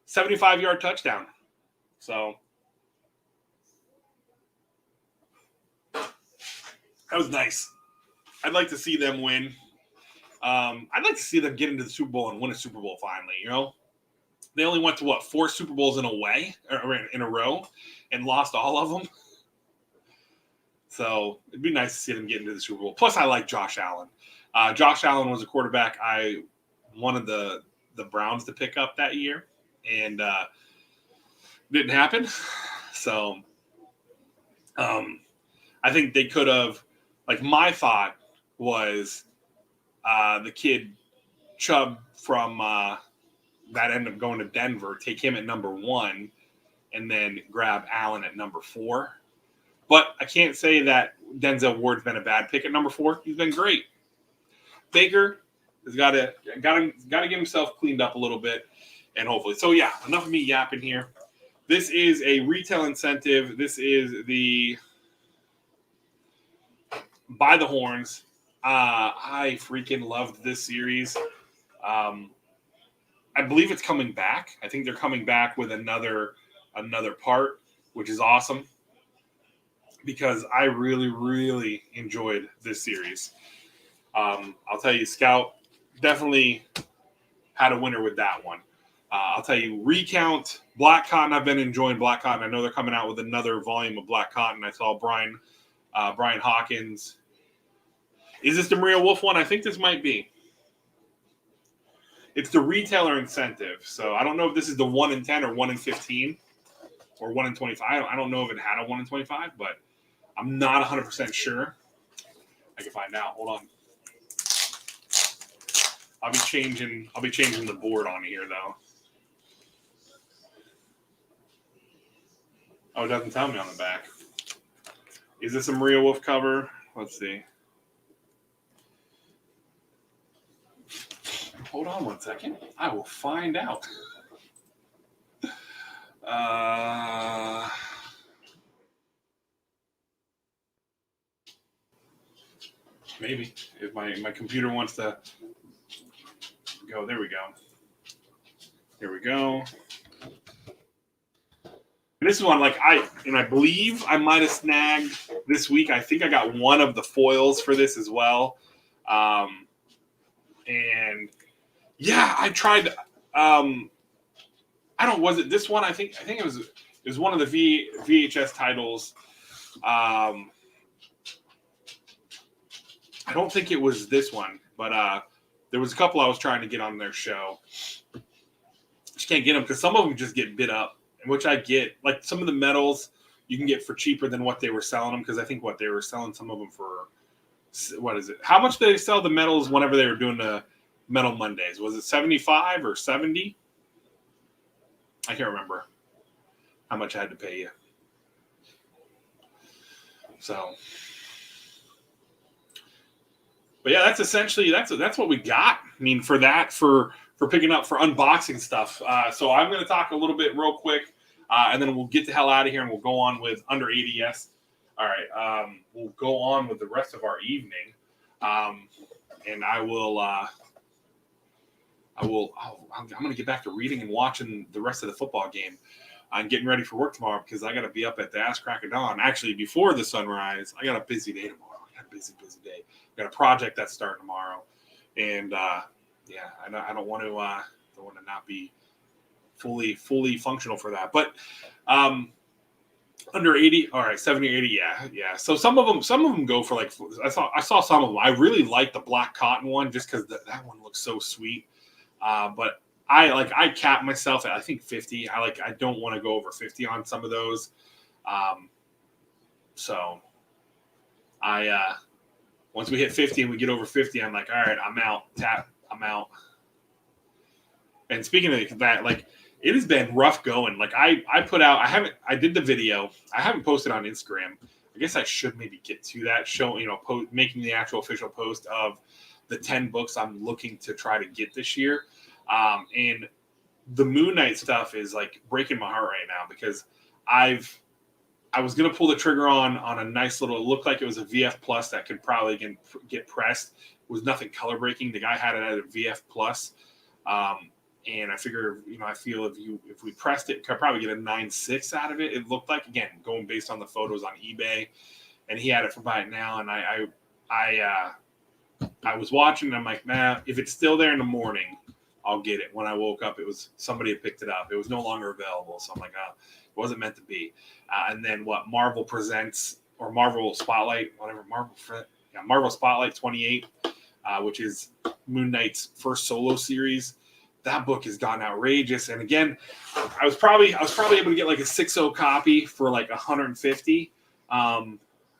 Speaker 1: 75-yard touchdown. So that was nice. I'd like to see them win. I'd like to see them get into the Super Bowl and win a Super Bowl finally. You know, they only went to 4 Super Bowls in a row, and lost all of them. So it'd be nice to see them get into the Super Bowl. Plus, I like Josh Allen. Josh Allen was a quarterback I wanted the Browns to pick up that year, and didn't happen. So I think they could have. Like my thought was the kid Chubb from that ended up going to Denver, take him at number 1, and then grab Allen at number 4. But I can't say that Denzel Ward's been a bad pick at number 4. He's been great. Baker has got to get himself cleaned up a little bit, and hopefully. So yeah, enough of me yapping here. This is a retail incentive. This is the By the Horns. I freaking loved this series. I believe it's coming back. I think they're coming back with another part, which is awesome because I really, really enjoyed this series. I'll tell you, Scout definitely had a winner with that one. I'll tell you, Recount, Black Cotton, I've been enjoying Black Cotton. I know they're coming out with another volume of Black Cotton. I saw Brian Hawkins. Is this the Maria Wolf one? I think this might be. It's the retailer incentive. So I don't know if this is the 1 in 10 or 1 in 15 or 1 in 25. I don't know if it had a 1 in 25, but I'm not 100% sure. I can find out. Hold on. I'll be changing the board on here though. Oh, it doesn't tell me on the back. Is this a Maria Wolf cover? Let's see. Hold on 1 second. I will find out. Maybe if my computer wants to go. There we go. Here we go. And this is one I believe I might have snagged this week. I think I got one of the foils for this as well. And yeah, I tried. Was it this one? I think it was one of the VHS titles. I don't think it was this one, but there was a couple I was trying to get on their show. Just can't get them because some of them just get bid up, which I get. Like some of the medals you can get for cheaper than what they were selling them because I think what they were selling some of them for. What is it? How much did they sell the medals whenever they were doing the Metal Mondays? Was it 75 or 70? I can't remember how much I had to pay you. So, but yeah, that's essentially that's what we got. I mean, for picking up for unboxing stuff. So I'm going to talk a little bit real quick, and then we'll get the hell out of here and we'll go on with under ADS. All right, we'll go on with the rest of our evening, and I will I'm going to get back to reading and watching the rest of the football game. I'm getting ready for work tomorrow because I got to be up at the ass crack of dawn. Actually, before the sunrise, I got a busy day tomorrow. I got a busy day. I got a project that's starting tomorrow, and I don't want to not be fully functional for that. But under 80, all right, 70 or 80, yeah. So some of them go for like, I saw some of them. I really like the black cotton one just because that one looks so sweet. But I cap myself at I think 50. I don't want to go over 50 on some of those. So once we hit 50 and we get over 50, I'm like, all right, I'm out. I'm out. And speaking of that, like, it has been rough going. Like I did the video. I haven't posted on Instagram. I guess I should maybe get to that show, making the actual official post of the 10 books I'm looking to try to get this year. And the Moon Knight stuff is like breaking my heart right now because I was going to pull the trigger on a nice little, it looked like it was a VF plus that could probably get pressed. It was nothing color breaking. The guy had it at a VF plus. And I figure, I feel if we pressed it, could probably get a 9.6 out of it. It looked like, again, going based on the photos on eBay, and he had it for buy it now. And I was watching, and I'm like, nah, if it's still there in the morning, I'll get it. When I woke up, somebody had picked it up. It was no longer available. So I'm like, it wasn't meant to be. And then Marvel presents, or Marvel Spotlight, whatever, Marvel Spotlight 28, which is Moon Knight's first solo series. That book has gotten outrageous. And again, I was probably able to get like a 6.0 copy for like 150. But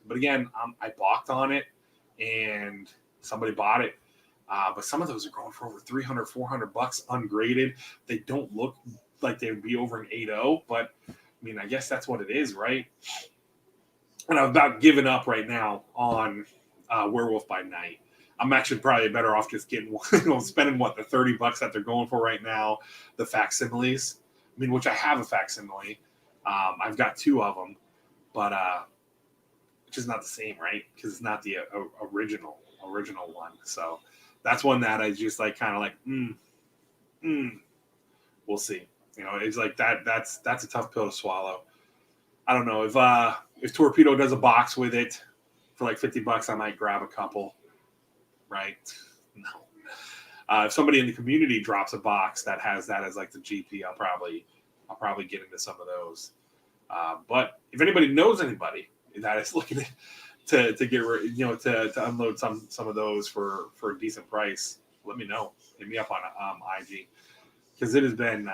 Speaker 1: again, I balked on it and somebody bought it. But some of those are going for over $300, $400 ungraded. They don't look like they would be over an 8.0, but I mean, I guess that's what it is, right? And I'm about giving up right now on Werewolf by Night. I'm actually probably better off just getting spending the $30 that they're going for right now, the facsimiles. I mean, which I have a facsimile. I've got 2 of them, but which is not the same, right? Because it's not the original one. So that's one that I just like kind of like, we'll see. It's like that's a tough pill to swallow. I don't know if Torpedo does a box with it for like $50, I might grab a couple. Right? No. If somebody in the community drops a box that has that as like the GP, I'll probably get into some of those. But if anybody knows anybody that is looking to get to unload some of those for a decent price, let me know. Hit me up on IG because it has been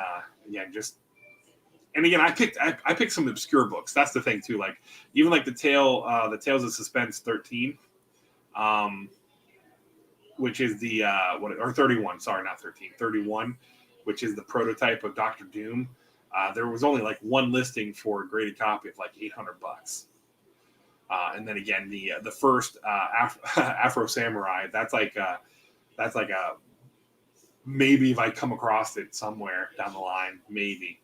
Speaker 1: and again I picked some obscure books. That's the thing too. Like even like the Tales of Suspense 13. Which is the 31, sorry, not 13, 31, which is the prototype of Dr. Doom. There was only like one listing for a graded copy of like $800. And then again, the first Afro Samurai, that's like a maybe if I come across it somewhere down the line, maybe.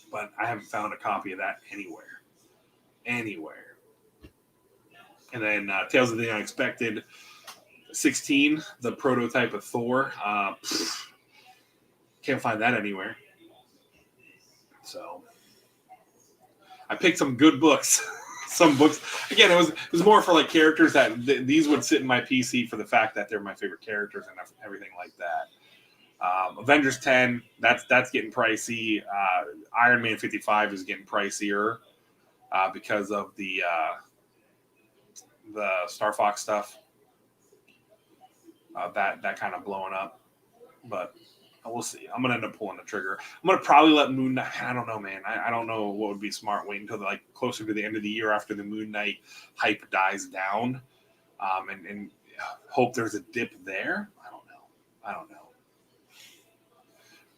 Speaker 1: But I haven't found a copy of that anywhere. And then Tales of the Unexpected 16, the prototype of Thor. Can't find that anywhere. So I picked some good books. Some books. Again, it was more for like characters that these would sit in my PC for the fact that they're my favorite characters and everything like that. Avengers 10, that's getting pricey. Iron Man 55 is getting pricier because of the Star Fox stuff. That kind of blowing up, but we'll see. I'm gonna end up pulling the trigger. I'm gonna probably let Moon Knight. I don't know, man. I don't know what would be smart. Wait until like closer to the end of the year after the Moon Knight hype dies down, and hope there's a dip there. I don't know.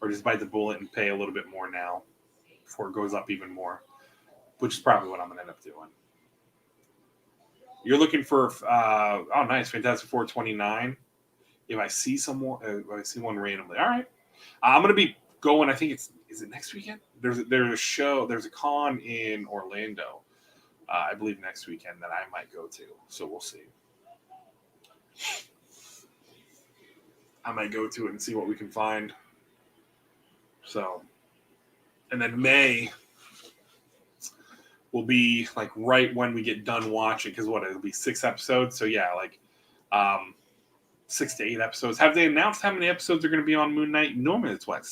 Speaker 1: Or just bite the bullet and pay a little bit more now before it goes up even more, which is probably what I'm gonna end up doing. You're looking for nice, Fantastic Four 29. If I see one randomly, all right. I'm gonna be going. I think is it next weekend? There's a show. There's a con in Orlando, I believe next weekend that I might go to. So we'll see. I might go to it and see what we can find. So, and then May will be like right when we get done watching, because it'll be 6 episodes. So yeah, like 6 to 8 episodes. Have they announced how many episodes are going to be on Moon Knight? Normally it's what,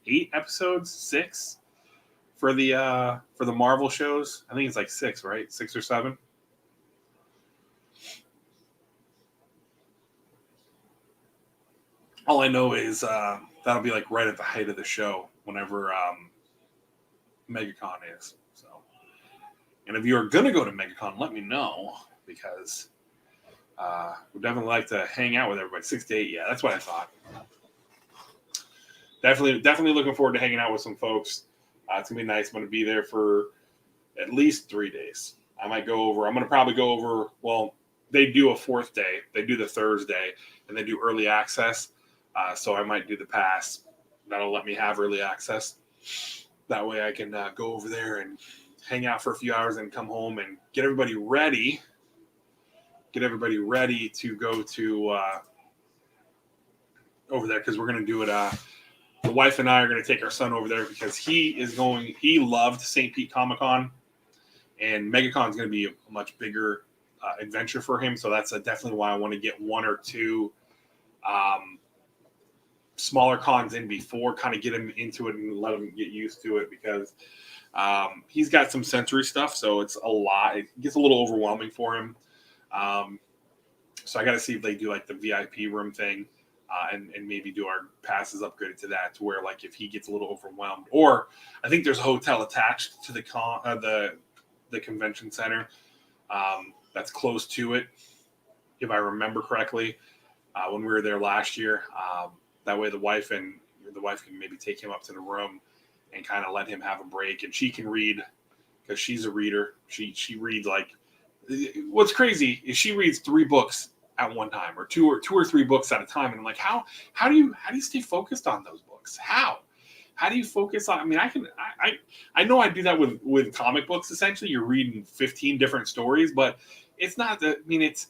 Speaker 1: 8 episodes, 6 for the Marvel shows. I think it's like 6, right? 6 or 7. All I know is that'll be like right at the height of the show whenever MegaCon is. So, and if you're gonna go to MegaCon, let me know, because we'd definitely like to hang out with everybody. 6 to 8, yeah, that's what I thought. Definitely looking forward to hanging out with some folks. It's gonna be nice. I'm gonna be there for at least 3 days. I might go over. I'm gonna probably go over. Well, they do a 4th day. They do the Thursday, and they do early access. So I might do the pass. That'll let me have early access. That way I can go over there and hang out for a few hours and come home and get everybody ready. Get everybody ready to go to over there, because we're going to do it. The wife and I are going to take our son over there because he loved St. Pete Comic Con, and MegaCon is going to be a much bigger adventure for him. So that's definitely why I want to get 1 or 2 smaller cons in before, kind of get him into it and let him get used to it, because he's got some sensory stuff, so it's a lot. It gets a little overwhelming for him. So I got to see if they do like the VIP room thing, and maybe do our passes upgraded to that, to where like if he gets a little overwhelmed, or I think there's a hotel attached to the convention center that's close to it, if I remember correctly, when we were there last year. That way the wife can maybe take him up to the room and kind of let him have a break, and she can read, because she's a reader. She reads, like, what's crazy is she reads 3 books at one time, or two or 3 books at a time. And I'm like, how do you stay focused on those books? How do you focus on? I mean, I know I do that with comic books. Essentially, you're reading 15 different stories, but it's not that. I mean, it's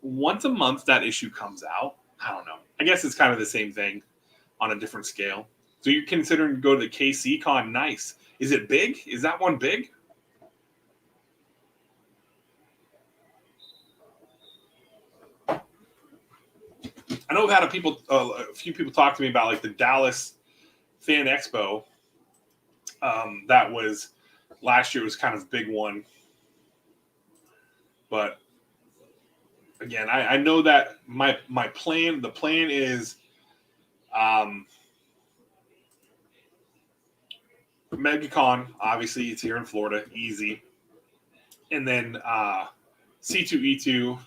Speaker 1: once a month that issue comes out. I don't know. I guess it's kind of the same thing on a different scale. So you're considering to go to the KC Con. Nice. Is it big? Is that one big? I know I've had a few people talk to me about like the Dallas Fan Expo. That was last year, was kind of a big one. But again, I know that the plan is MegaCon, obviously it's here in Florida, easy. And then C2E2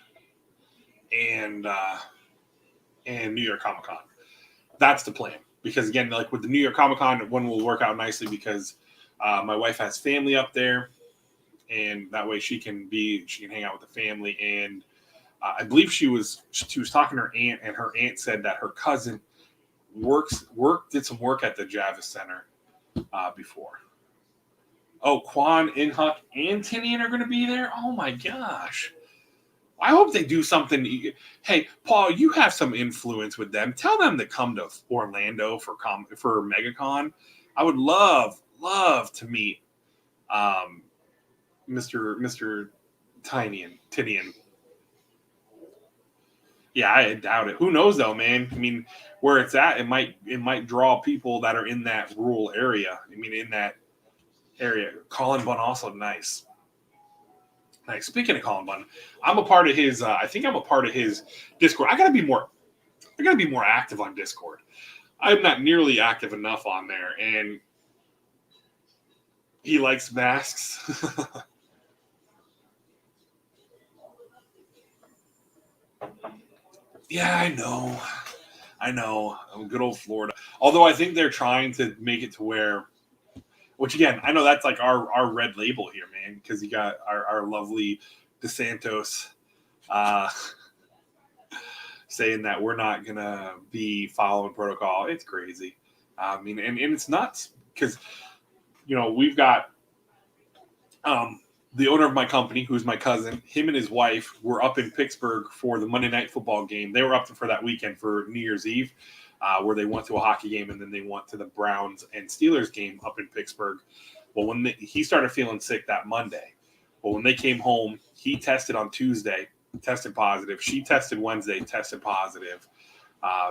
Speaker 1: and New York Comic Con. That's the plan. Because again, like with the New York Comic Con, one will work out nicely, because my wife has family up there, and that way she can hang out with the family. And I believe she was talking to her aunt, and her aunt said that her cousin did some work at the Javits Center before. Oh, Quan, Inhuck, and Tinian are going to be there? Oh my gosh. I hope they do something. Hey, Paul, you have some influence with them. Tell them to come to Orlando for MegaCon. I would love to meet Mr. Tinian. Yeah, I doubt it. Who knows though, man? I mean, where it's at, it might draw people that are in that rural area. I mean, in that area. Colin Bunn also nice. Nice. Speaking of Colin Bunn, I'm a part of his. I think I'm a part of his Discord. I gotta be more active on Discord. I'm not nearly active enough on there, and he likes masks. Yeah, I know. I'm good old Florida. Although I think they're trying to make it to where, which again, I know that's like our red label here, man, because you got our lovely DeSantos saying that we're not going to be following protocol. It's crazy. I mean, and it's nuts because, we've got the owner of my company, who's my cousin, him and his wife were up in Pittsburgh for the Monday Night Football game. They were up for that weekend for New Year's Eve, where they went to a hockey game, and then they went to the Browns and Steelers game up in Pittsburgh. Well, when he started feeling sick that Monday. Well, when they came home, he tested on Tuesday, tested positive. She tested Wednesday, tested positive.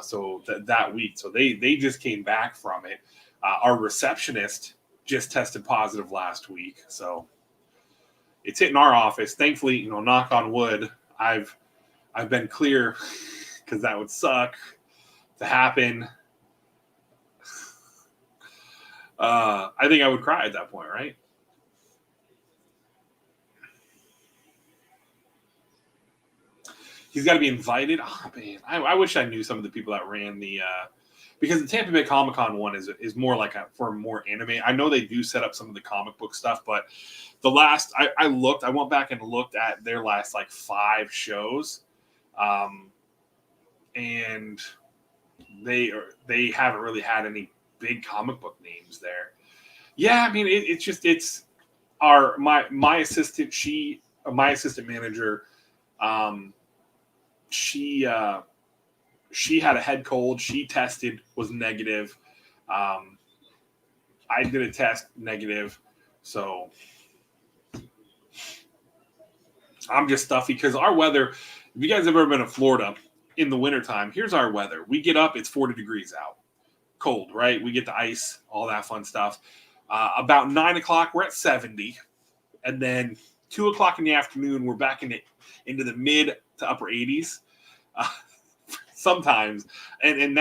Speaker 1: So that week. So they just came back from it. Our receptionist just tested positive last week. So it's hitting our office. Thankfully, knock on wood, I've been clear, because that would suck to happen. I think I would cry at that point, right? He's got to be invited. Oh, man. I wish I knew some of the people that ran the because the Tampa Bay Comic-Con one is more like for more anime. I know they do set up some of the comic book stuff, but the last I went back and looked at their last like 5 shows, and they haven't really had any big comic book names there. Yeah, I mean it's my assistant. My assistant manager. She had a head cold. She tested, was negative. I did a test, negative. So I'm just stuffy because our weather, if you guys have ever been to Florida in the wintertime, here's our weather. We get up, it's 40 degrees out. Cold, right? We get the ice, all that fun stuff. About 9 o'clock, we're at 70. And then 2 o'clock in the afternoon, we're back into the mid to upper 80s sometimes. And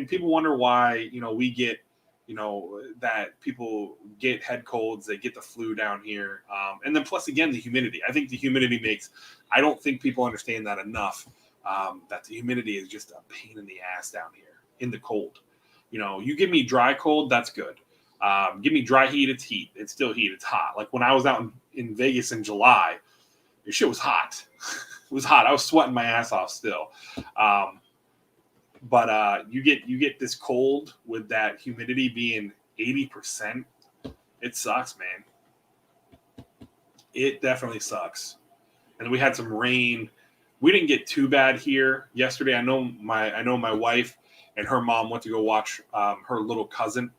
Speaker 1: people wonder why, we get, that people get head colds, they get the flu down here. And then plus, again, the humidity. I think the humidity I don't think people understand that enough, that the humidity is just a pain in the ass down here in the cold. You give me dry cold, that's good. Give me dry heat, it's heat. It's still heat. It's hot. Like when I was out in Vegas in July, your shit was hot. It was hot. I was sweating my ass off still. But you get this cold with that humidity being 80%. It sucks, man. It definitely sucks. And we had some rain. We didn't get too bad here yesterday. I know my wife and her mom went to go watch her little cousin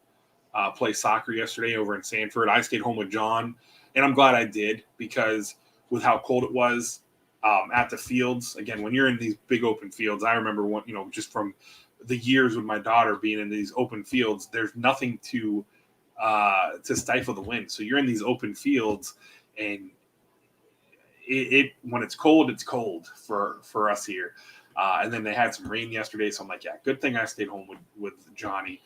Speaker 1: play soccer yesterday over in Sanford. I stayed home with John, and I'm glad I did, because with how cold it was at the fields. Again, when you're in these big open fields, I remember just from the years with my daughter being in these open fields, there's nothing to stifle the wind. So you're in these open fields, and it when it's cold for us here. And then they had some rain yesterday, so I'm like, yeah, good thing I stayed home with Johnny,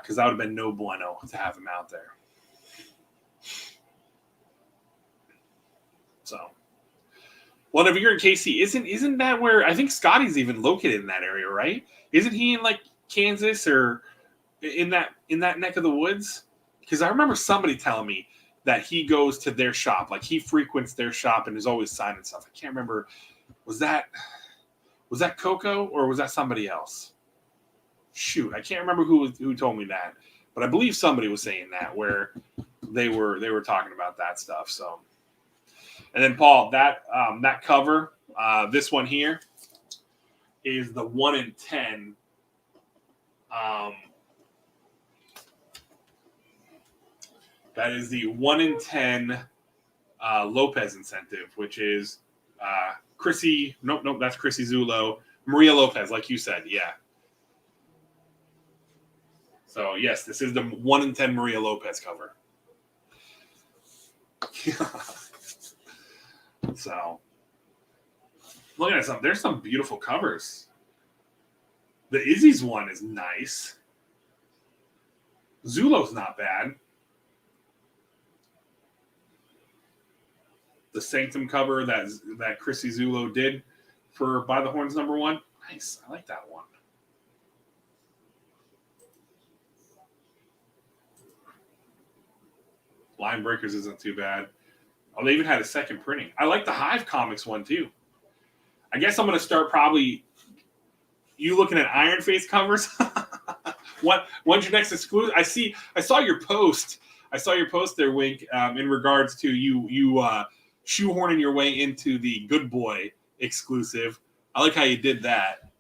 Speaker 1: because that would have been no bueno to have him out there. So, well, if you're in KC, isn't that where I think Scotty's even located in that area, right? Isn't he in like Kansas or in that neck of the woods? Because I remember somebody telling me that he goes to their shop, like he frequents their shop and is always signing stuff. I can't remember. Was that Coco or was that somebody else? Shoot, I can't remember who told me that, but I believe somebody was saying that, where they were talking about that stuff. So, and then Paul, that cover, this one here is the 1 in 10. That is the 1 in 10 Lopez incentive, which is Chrissy. Nope, that's Chrissy Zulo. Maria Lopez, like you said, yeah. So, yes, this is the 1 in 10 Maria Lopez cover. So, look at some. There's some beautiful covers. The Izzy's one is nice. Zulo's not bad. The Sanctum cover that Chrissy Zulo did for By the Horns #1. Nice. I like that one. Line Breakers isn't too bad. Oh, they even had a second printing. I like the Hive Comics one too. I guess I'm going to start probably you looking at Iron Face covers. When's your next exclusive? I saw your post I saw your post there, Wink, in regards to you shoehorning your way into the Good Boy exclusive. I like how you did that.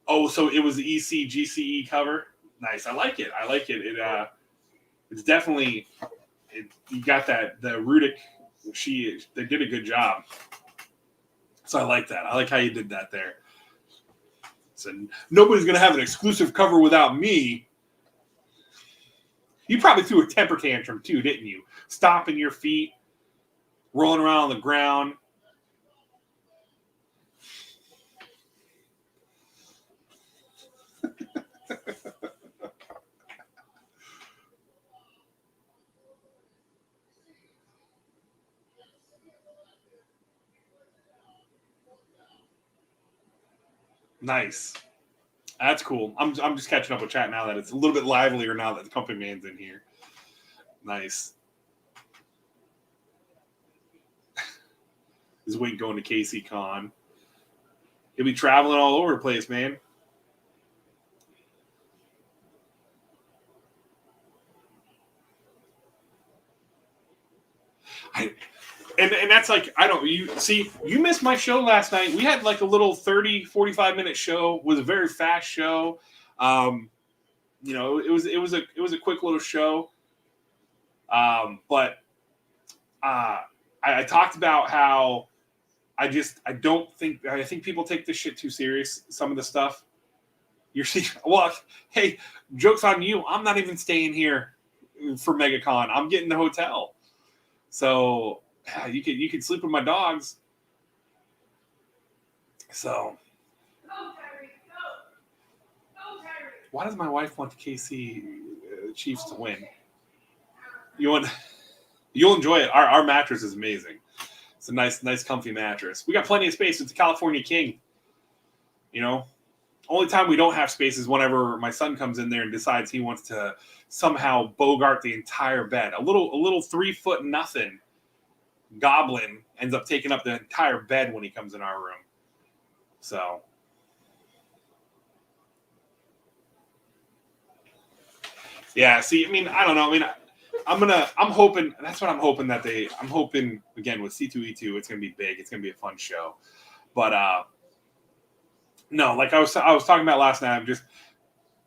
Speaker 1: Oh, so it was the EC/GCE cover. Nice. I like it. It's definitely you got that the Rudick. They did a good job. So I like that. I like how you did that there. So nobody's gonna have an exclusive cover without me. You probably threw a temper tantrum too, didn't you? Stomping your feet, rolling around on the ground. Nice. That's cool. I'm just catching up with chat now that it's a little bit livelier now that the company man's in here. Nice. Is Wink going to KC Con? He'll be traveling all over the place, man. And that's like, I don't, you see, you missed my show last night. We had like a little 30, 45-minute show. It was a very fast show. You know, it was a quick little show. But I talked about how I think people take this shit too serious. Some of the stuff you're seeing. Well, hey, joke's on you. I'm not even staying here for MegaCon. I'm getting the hotel. So you could sleep with my dogs. So why does my wife want the KC Chiefs to win? You'll enjoy it. Our mattress is amazing. It's a nice comfy mattress. We got plenty of space. It's a California King. You know, only time we don't have space is whenever my son comes in there and decides he wants to somehow bogart the entire bed. A little 3 foot nothing goblin ends up taking up the entire bed when he comes in our room. So yeah, see, I mean, I don't know. I mean, I'm hoping that's what I'm hoping I'm hoping again with C2E2 it's gonna be big. It's gonna be a fun show. But no, like I was talking about last night, I'm just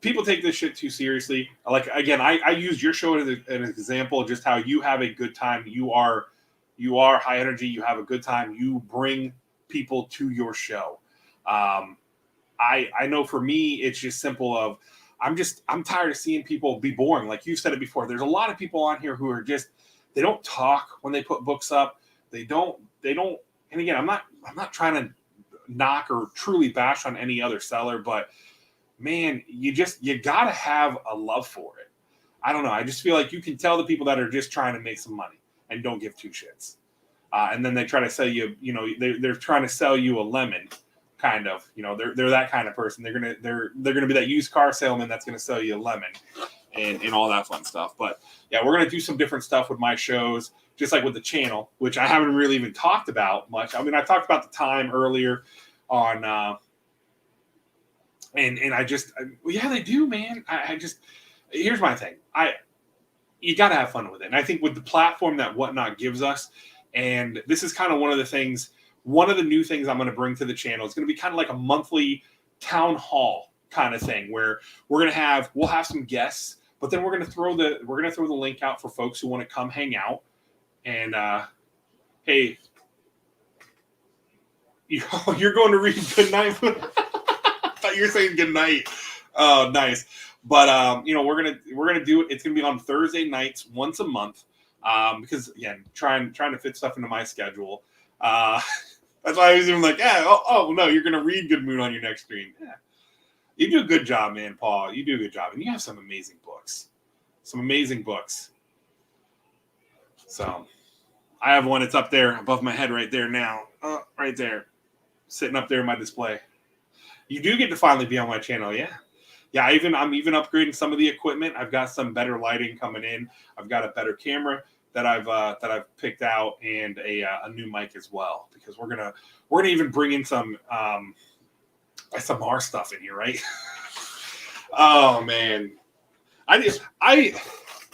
Speaker 1: people take this shit too seriously. Like again, I used your show as an example of just how you have a good time. You are high energy. You have a good time. You bring people to your show. I know for me, it's just simple of I'm tired of seeing people be boring. Like you said it before, there's a lot of people on here who are just, they don't talk when they put books up. They don't, and again, I'm not trying to knock or truly bash on any other seller, but man, you gotta have a love for it. I don't know. I just feel like you can tell the people that are just trying to make some money and don't give two shits. And then they try to sell you, they're trying to sell you a lemon. Kind of, they're that kind of person. They're gonna be that used car salesman that's gonna sell you a lemon and all that fun stuff. But yeah, we're gonna do some different stuff with my shows, just like with the channel, which I haven't really even talked about much. I mean, I talked about the time earlier on, and yeah, they do, man. Here's my thing. You gotta have fun with it, and I think with the platform that Whatnot gives us, and this is kind of one of the new things I'm going to bring to the channel. It's going to be kind of like a monthly town hall kind of thing where we'll have some guests, but then we're going to throw the link out for folks who want to come hang out. And hey, you're going to read good night. I thought you were saying good night. Oh, nice. But we're gonna do it. It's gonna be on Thursday nights once a month. Because again, trying to fit stuff into my schedule. That's why I was even like, yeah, oh no, you're gonna read Good Mood on your next stream. Yeah. You do a good job, man, Paul. You do a good job. And you have some amazing books. So I have one that's up there above my head right there now. Right there. Sitting up there in my display. You do get to finally be on my channel, yeah. Yeah, I'm even upgrading some of the equipment. I've got some better lighting coming in. I've got a better camera that I've picked out, and a new mic as well, because we're gonna even bring in some SMR stuff in here, right? Oh man,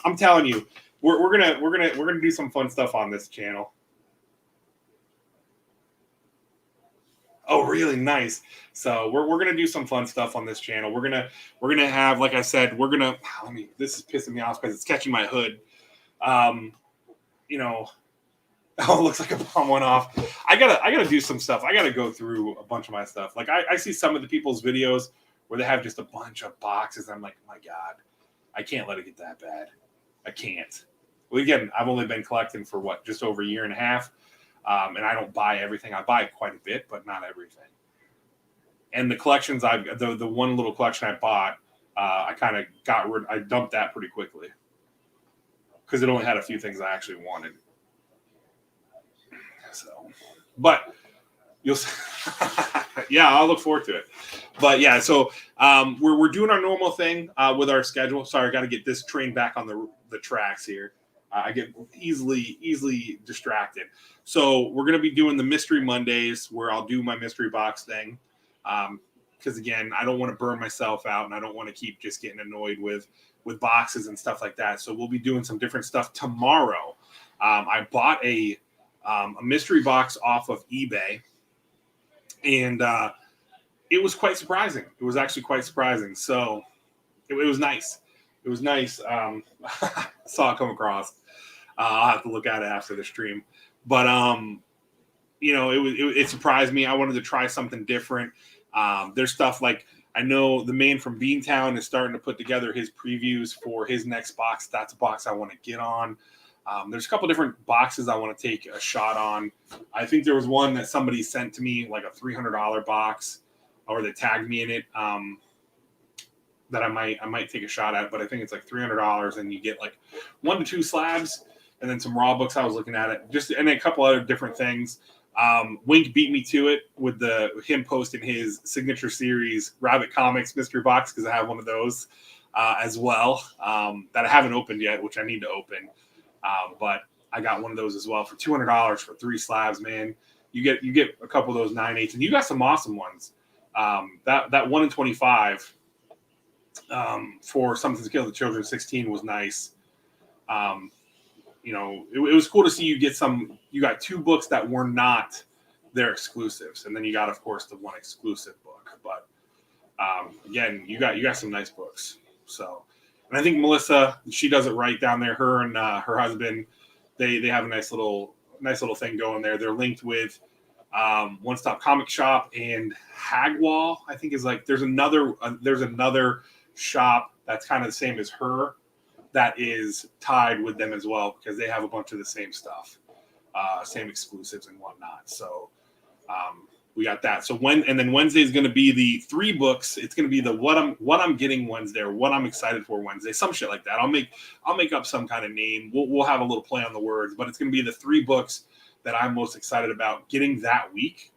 Speaker 1: I'm telling you, we're gonna do some fun stuff on this channel. Oh, really nice. So we're gonna do some fun stuff on this channel. We're gonna have, like I said, this is pissing me off because it's catching my hood. You know, oh, it looks like a bomb went off. I gotta do some stuff. I gotta go through a bunch of my stuff. Like I see some of the people's videos where they have just a bunch of boxes. I'm like, oh my God, I can't let it get that bad. I can't. Well, again, I've only been collecting for just over a year and a half. And I don't buy everything. I buy quite a bit, but not everything. And the collections the one little collection I bought, I kind of I dumped that pretty quickly because it only had a few things I actually wanted. So, but you'll, yeah, I'll look forward to it. But yeah, so we're doing our normal thing with our schedule. Sorry, I got to get this train back on the tracks here. I get easily distracted. So we're going to be doing the Mystery Mondays where I'll do my mystery box thing. Because again, I don't want to burn myself out and I don't want to keep just getting annoyed with boxes and stuff like that. So we'll be doing some different stuff tomorrow. I bought a mystery box off of eBay, and it was quite surprising. It was actually quite surprising. So it was nice. It was nice. Saw it come across. I'll have to look at it after the stream. But it surprised me. I wanted to try something different. There's stuff like, I know the man from Beantown is starting to put together his previews for his next box. That's a box I want to get on. There's a couple different boxes I want to take a shot on. I think there was one that somebody sent to me, like a $300 box, or they tagged me in it. That I might take a shot at, but I think it's like $300, and you get like 1 to 2 slabs, and then some raw books. I was looking at it, and a couple other different things. Wink beat me to it with him posting his signature series Rabbit Comics mystery box, because I have one of those as well that I haven't opened yet, which I need to open. But I got one of those as well for $200 for 3 slabs. Man, you get a couple of those 9/8, and you got some awesome ones. That 1 in 25. For Something to Kill the Children 16 was nice. It was cool to see you get you got 2 books that were not their exclusives, and then you got, of course, the 1 exclusive book. But again, you got some nice books. So, and I think Melissa, she does it right down there. Her and her husband, they have a nice little thing going there. They're linked with One Stop Comic Shop and Hagwall. I think is like there's another shop that's kind of the same as her that is tied with them as well, because they have a bunch of the same stuff, same exclusives and whatnot. So we got that. So then Wednesday is going to be the 3 books. It's going to be the what I'm getting Wednesday, or what I'm excited for Wednesday, some shit like that. I'll make up some kind of name. We'll have a little play on the words, but it's going to be the 3 books that I'm most excited about getting that week.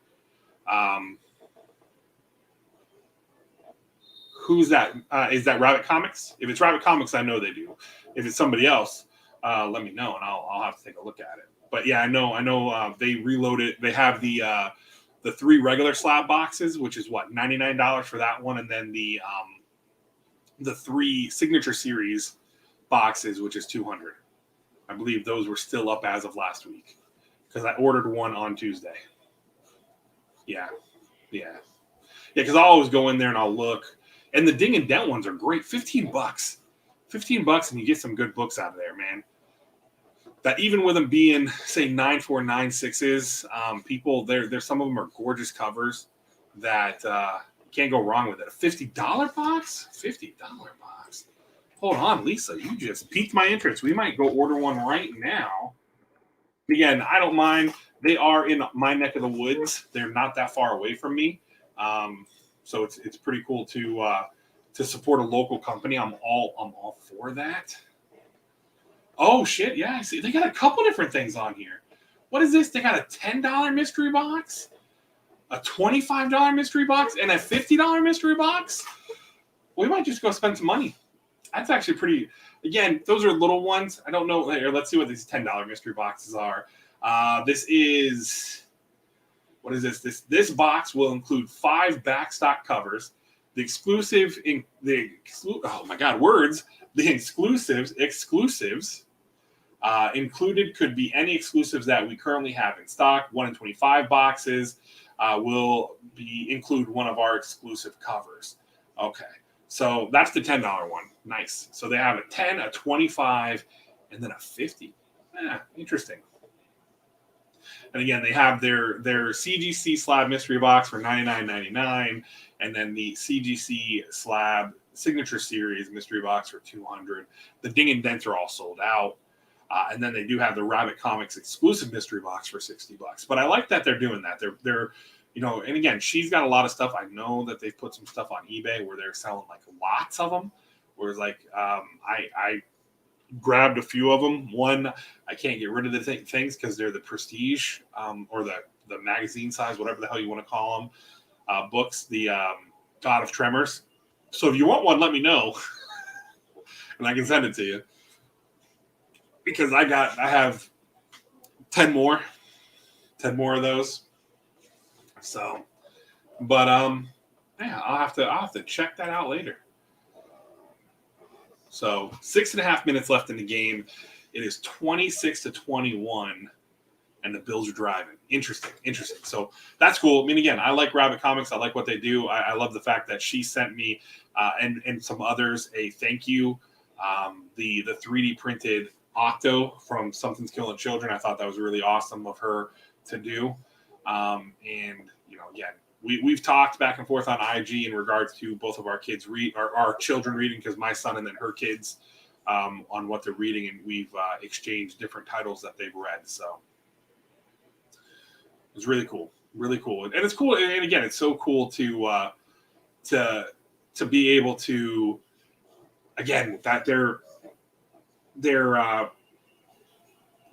Speaker 1: Who's that? Is that Rabbit Comics? If it's Rabbit Comics, I know they do. If it's somebody else, let me know, and I'll have to take a look at it. But yeah, I know they reloaded. They have the 3 regular slab boxes, which is what, $99 for that one, and then the 3 signature series boxes, which is $200. I believe those were still up as of last week, because I ordered one on Tuesday. Yeah. Because I'll always go in there and I'll look. And the Ding and Dent ones are great. $15. $15, and you get some good books out of there, man. That even with them being, say, 9.4, 9.6s, people, there's some of them are gorgeous covers that can't go wrong with it. A $50 box? $50 box. Hold on, Lisa. You just piqued my interest. We might go order one right now. Again, I don't mind. They are in my neck of the woods. They're not that far away from me. So it's pretty cool to support a local company. I'm all for that. Oh shit, yeah, I see. They got a couple different things on here. What is this? They got a $10 mystery box, a $25 mystery box, and a $50 mystery box. We might just go spend some money. That's actually pretty. Again, those are little ones. I don't know. Here, let's see what these $10 mystery boxes are. This is. What is this? This box will include 5 backstock covers, The exclusive in the oh my god, words. The exclusives included could be any exclusives that we currently have in stock. 1 in 25 boxes will include one of our exclusive covers. Okay, so that's the $10 one. Nice. So they have a 10, a 25, and then a 50. Interesting. And again, they have their CGC slab mystery box for $99.99, and then the CGC slab signature series mystery box for $200. The Ding and Dents are all sold out. And then they do have the Rabbit Comics exclusive mystery box for $60. But I like that they're doing that. They're and again, she's got a lot of stuff. I know that they've put some stuff on eBay where they're selling like lots of them. Whereas like I grabbed a few of them. One, I can't get rid of the things because they're the prestige or the magazine size, whatever the hell you want to call them, books. The God of Tremors. So if you want one, let me know, and I can send it to you. Because I have 10 more of those. So, but yeah, I'll have to check that out later. So 6.5 minutes left in the game. It is 26-21, and the Bills are driving. Interesting. So that's cool. I mean, again, I like Rabbit Comics. I like what they do. I love the fact that she sent me and some others a thank you. The 3D printed Octo from Something's Killing Children. I thought that was really awesome of her to do. And again, we've talked back and forth on IG in regards to both of our kids our children reading, because my son and then her kids on what they're reading, and we've exchanged different titles that they've read. So it's really cool, and it's cool. And again, it's so cool to be able to, again, that they're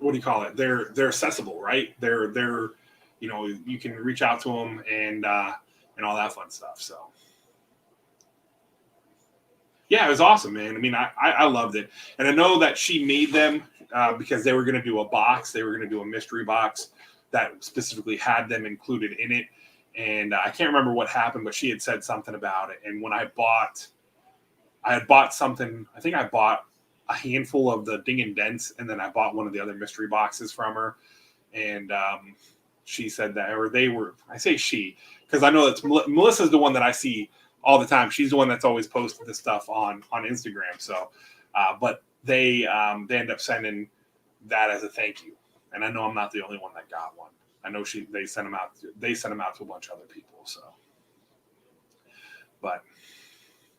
Speaker 1: what do you call it? They're accessible, right? They're you can reach out to them and all that fun stuff. So yeah, it was awesome, man. I mean, I loved it, and I know that she made them because they were going to do a box. They were going to do a mystery box that specifically had them included in it. And I can't remember what happened, but she had said something about it. And when I had bought something. I think I bought a handful of the Ding and Dents, and then I bought one of the other mystery boxes from her. And she said that, or they were, I say she, because I know that's Melissa's the one that I see all the time. She's the one that's always posted this stuff on Instagram. So, but they end up sending that as a thank you. And I know I'm not the only one that got one. I know they sent them out. They sent them out to a bunch of other people. So, but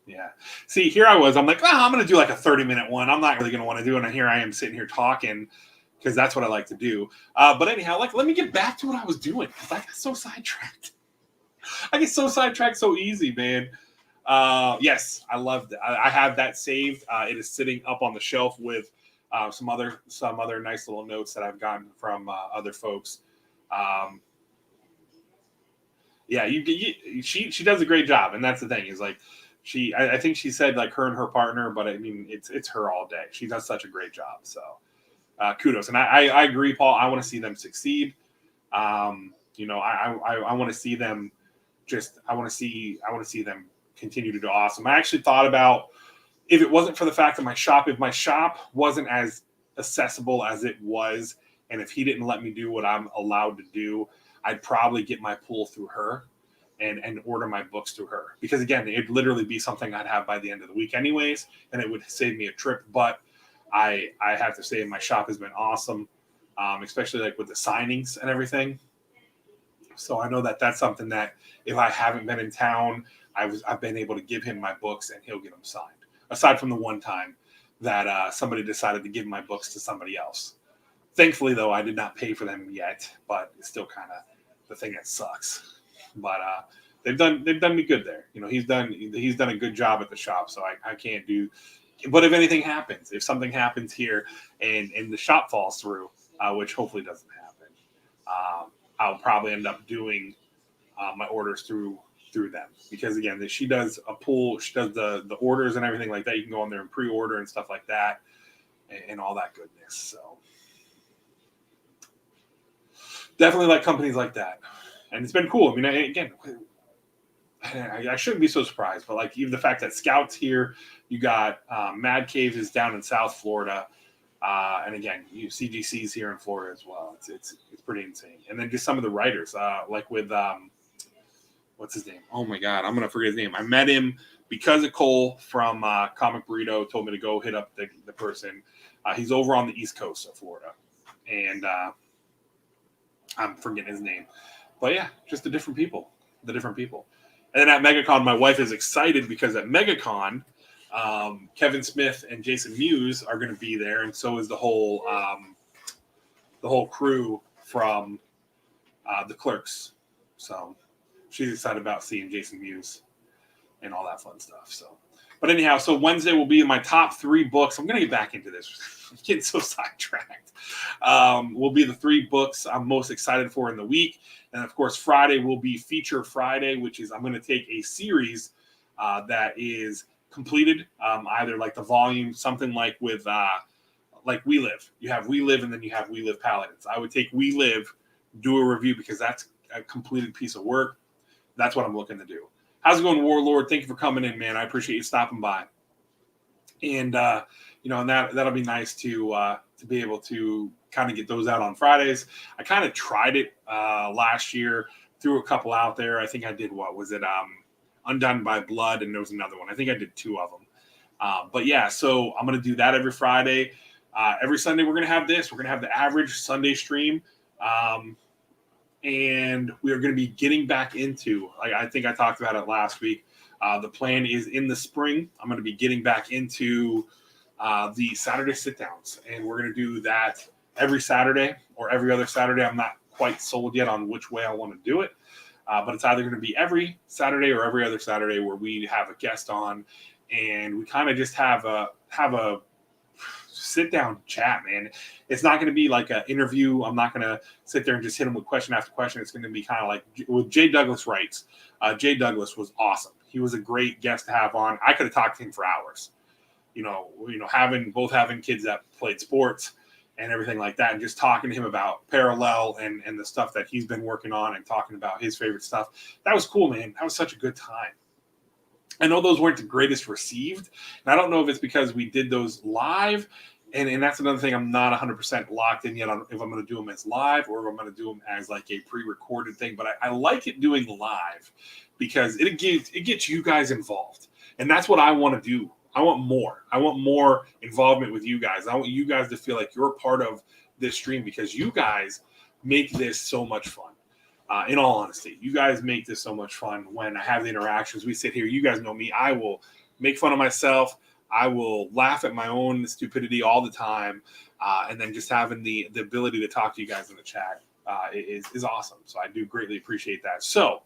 Speaker 1: yeah. See, here I was. I'm like, I'm going to do like a 30-minute one. I'm not really going to want to do it. And here I am sitting here talking because that's what I like to do. But anyhow, let me get back to what I was doing because I got so sidetracked. I get so sidetracked so easy, man. Yes, I loved it. I have that saved. It is sitting up on the shelf with some other nice little notes that I've gotten from other folks. Yeah, she does a great job, and that's the thing is like I think she said like her and her partner, but I mean it's her all day. She does such a great job. So kudos, and I agree, Paul. I want to see them succeed. I want to see them. I want to see them continue to do awesome. I actually thought about if it wasn't for the fact that if my shop wasn't as accessible as it was, and if he didn't let me do what I'm allowed to do, I'd probably get my pull through her and order my books through her. Because again, it'd literally be something I'd have by the end of the week anyways, and it would save me a trip. But I have to say my shop has been awesome, especially like with the signings and everything. So I know that that's something that if I haven't been in town, I've been able to give him my books and he'll get them signed. Aside from the one time that somebody decided to give my books to somebody else. Thankfully, though, I did not pay for them yet, but it's still kind of the thing that sucks. But they've done me good there. He's done a good job at the shop, so I can't do. But if anything happens, if something happens here and the shop falls through, which hopefully doesn't happen, I'll probably end up doing my orders through them because again, she does a pool, she does the orders and everything like that. You can go on there and pre-order and stuff like that, and all that goodness. So definitely like companies like that, and it's been cool. I mean, again, I shouldn't be so surprised, but like even the fact that Scout's here, you got Mad Caves is down in South Florida, and again, CGC's here in Florida as well. It's pretty insane. And then just some of the writers, like with what's his name? Oh my God, I'm gonna forget his name. I met him because of Cole from Comic Burrito told me to go hit up the person. He's over on the East Coast of Florida, and I'm forgetting his name. But yeah, just the different people. And then at MegaCon, my wife is excited because at MegaCon, Kevin Smith and Jason Mewes are going to be there, and so is the whole crew from the Clerks. So she's excited about seeing Jason Mewes and all that fun stuff. So, but anyhow, so Wednesday will be in my top 3 books. I'm going to get back into this. I'm getting so sidetracked. Will be the 3 books I'm most excited for in the week. And of course, Friday will be Feature Friday, which is I'm going to take a series that is completed, either like the volume, something like with like We Live. You have We Live, and then you have We Live Paladins. I would take We Live, do a review because that's a completed piece of work. That's what I'm looking to do. How's it going, Warlord? Thank you for coming in, man. I appreciate you stopping by. And and that'll be nice to be able to kind of get those out on Fridays. I kind of tried it last year, threw a couple out there. I think I did Undone by Blood, and there was another one. I think I did 2 of them. But yeah, so I'm going to do that every Friday. Every Sunday we're going to have this. We're going to have the Average Sunday stream. And we are going to be getting back into, I think I talked about it last week. The plan is in the spring, I'm going to be getting back into the Saturday sit-downs. And we're going to do that every Saturday or every other Saturday. I'm not quite sold yet on which way I want to do it. But it's either going to be every Saturday or every other Saturday where we have a guest on. And we kind of just have a sit-down chat, man. It's not going to be like an interview. I'm not going to sit there and just hit him with question after question. It's going to be kind of like with Jay Douglas writes. Jay Douglas was awesome. He was a great guest to have on. I could have talked to him for hours. Having kids that played sports and everything like that, and just talking to him about Parallel and the stuff that he's been working on and talking about his favorite stuff. That was cool, man. That was such a good time. I know those weren't the greatest received, and I don't know if it's because we did those live, and that's another thing I'm not 100% locked in yet on if I'm going to do them as live or if I'm going to do them as like a pre-recorded thing. But I like it doing live because it gets you guys involved, and that's what I want to do. I want more involvement with you guys. I want you guys to feel like you're a part of this stream because you guys make this so much fun. In all honesty, you guys make this so much fun when I have the interactions. We sit here. You guys know me. I will make fun of myself. I will laugh at my own stupidity all the time. And then just having the ability to talk to you guys in the chat is awesome. So I do greatly appreciate that. So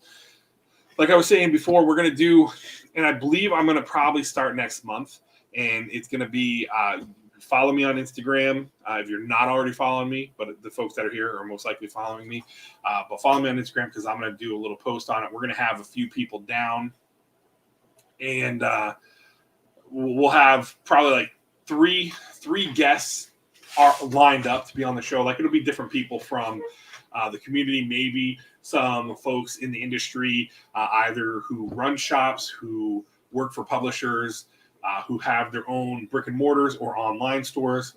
Speaker 1: like I was saying before, we're going to do, and I believe I'm going to probably start next month. And it's going to be follow me on Instagram if you're not already following me, but the folks that are here are most likely following me. But follow me on Instagram because I'm going to do a little post on it. We're going to have a few people down, and we'll have probably like three guests are lined up to be on the show. Like it'll be different people from the community, maybe some folks in the industry, either who run shops, who work for publishers, who have their own brick and mortars or online stores,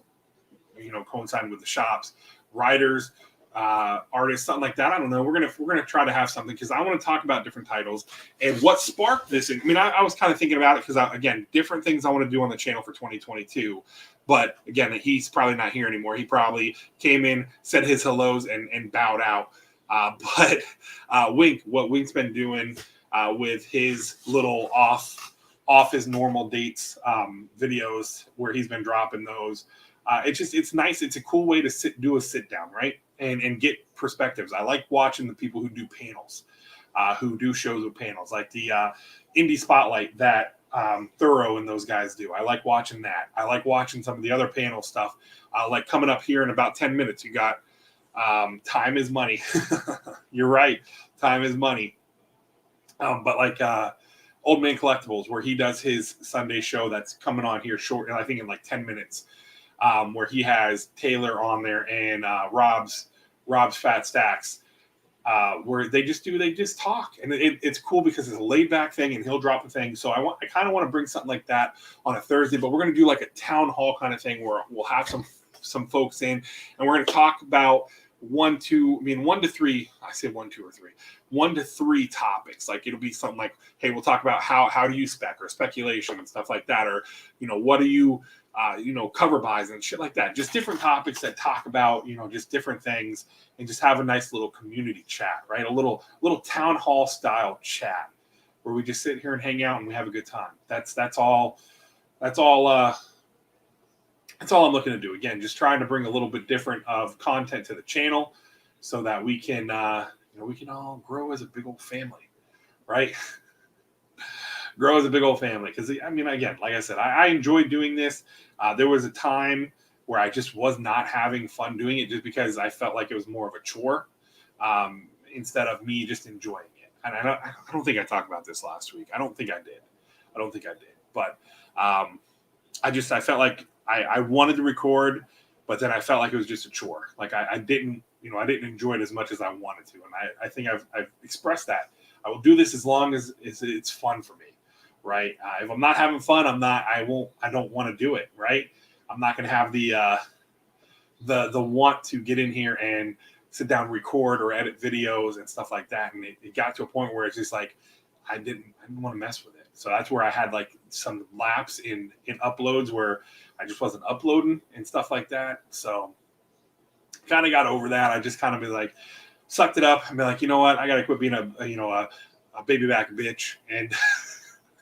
Speaker 1: coinciding with the shops, writers, artists, something like that. I don't know. We're gonna try to have something because I want to talk about different titles and what sparked this. I was kind of thinking about it because again, different things I want to do on the channel for 2022. But again, he's probably not here anymore. He probably came in, said his hellos, and bowed out. But what Wink's been doing with his little off his normal dates videos where he's been dropping those. It's nice. It's a cool way to do a sit down, right? And get perspectives. I like watching the people who do panels, who do shows with panels, like the Indie Spotlight that Thorough and those guys do. I like watching that. I like watching some of the other panel stuff. Like coming up here in about 10 minutes, you got Time is Money. You're right. Time is money. But like Old Man Collectibles, where he does his Sunday show that's coming on here short, I think in like 10 minutes, where he has Taylor on there and Rob's Fat Stacks. where they just talk, and it's cool because it's a laid back thing, and he'll drop a thing. So I kind of want to bring something like that on a Thursday, but we're going to do like a town hall kind of thing where we'll have some folks in, and we're going to talk about 1 to 3. I say 1, 2, or 3. 1 to 3 topics. Like it'll be something like, hey, we'll talk about how do you spec or speculation and stuff like that, or what do you cover buys and shit like that. Just different topics that talk about just different things, and just have a nice little community chat, right? A little town hall style chat where we just sit here and hang out and we have a good time. That's all I'm looking to do. Again, just trying to bring a little bit different of content to the channel so that we can all grow as a big old family, right? Grow as a big old family. Because again, like I said, I enjoy doing this. There was a time where I just was not having fun doing it, just because I felt like it was more of a chore instead of me just enjoying it. And I don't think I talked about this last week. I don't think I did. But I felt like I wanted to record, but then I felt like it was just a chore. Like I didn't enjoy it as much as I wanted to. And I think I've expressed that. I will do this as long as it's fun for me, right? If I'm not having fun, I don't want to do it, right? I'm not going to have the want to get in here and sit down, record or edit videos and stuff like that. And it got to a point where it's just like, I didn't want to mess with it. So that's where I had like some lapse in uploads where I just wasn't uploading and stuff like that. So kind of got over that. I just kind of be like, sucked it up and be like, you know what? I got to quit being a baby back bitch and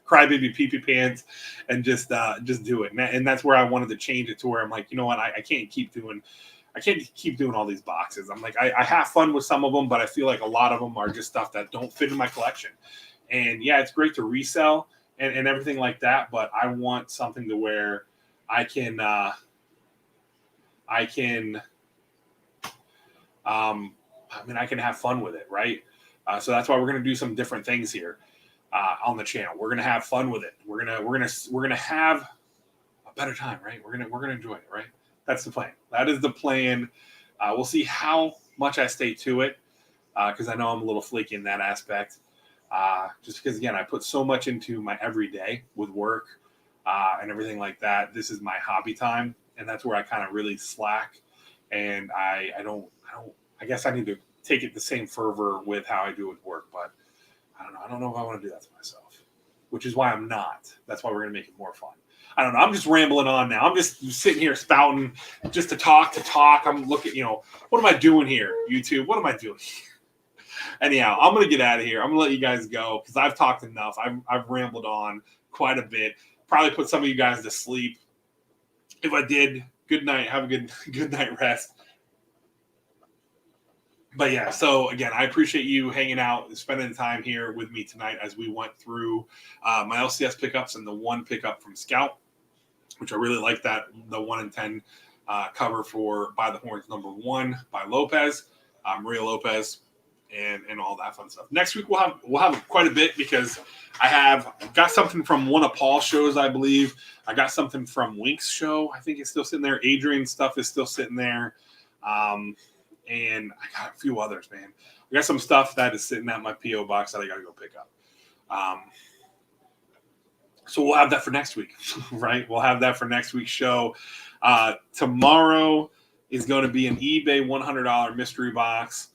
Speaker 1: crybaby pee-pee pants and just do it. And that's where I wanted to change it to where I'm like, you know what? I can't keep doing all these boxes. I'm like, I have fun with some of them, but I feel like a lot of them are just stuff that don't fit in my collection. And yeah, it's great to resell and everything like that, but I want something to where I can have fun with it, right? So that's why we're going to do some different things here on the channel. We're going to have fun with it. We're gonna have a better time, right? We're gonna enjoy it, right? That's the plan. That is the plan. We'll see how much I stay to it, because I know I'm a little flaky in that aspect. Just because, again, I put so much into my everyday with work and everything like that. This is my hobby time, and that's where I kind of really slack. And I guess I need to take it the same fervor with how I do with work, but I don't know if I want to do that to myself, which is why I'm not. That's why we're going to make it more fun. I don't know. I'm just rambling on now. I'm just sitting here spouting just to talk. I'm looking, what am I doing here, YouTube? What am I doing? Anyhow, I'm going to get out of here. I'm going to let you guys go because I've talked enough. I've rambled on quite a bit. Probably put some of you guys to sleep. If I did, good night. Have a good night rest. But yeah, so again, I appreciate you hanging out, spending time here with me tonight as we went through my LCS pickups and the one pickup from Scout, which I really like that, the 1 in 10 cover for By the Horns #1 by Lopez, Maria Lopez, and all that fun stuff. Next week we'll have quite a bit because I've got something from one of Paul's shows, I believe. I got something from Wink's show. I think it's still sitting there. Adrian's stuff is still sitting there. And I got a few others, man. I got some stuff that is sitting at my P.O. box that I got to go pick up. So we'll have that for next week, right? We'll have that for next week's show. Tomorrow is going to be an eBay $100 mystery box.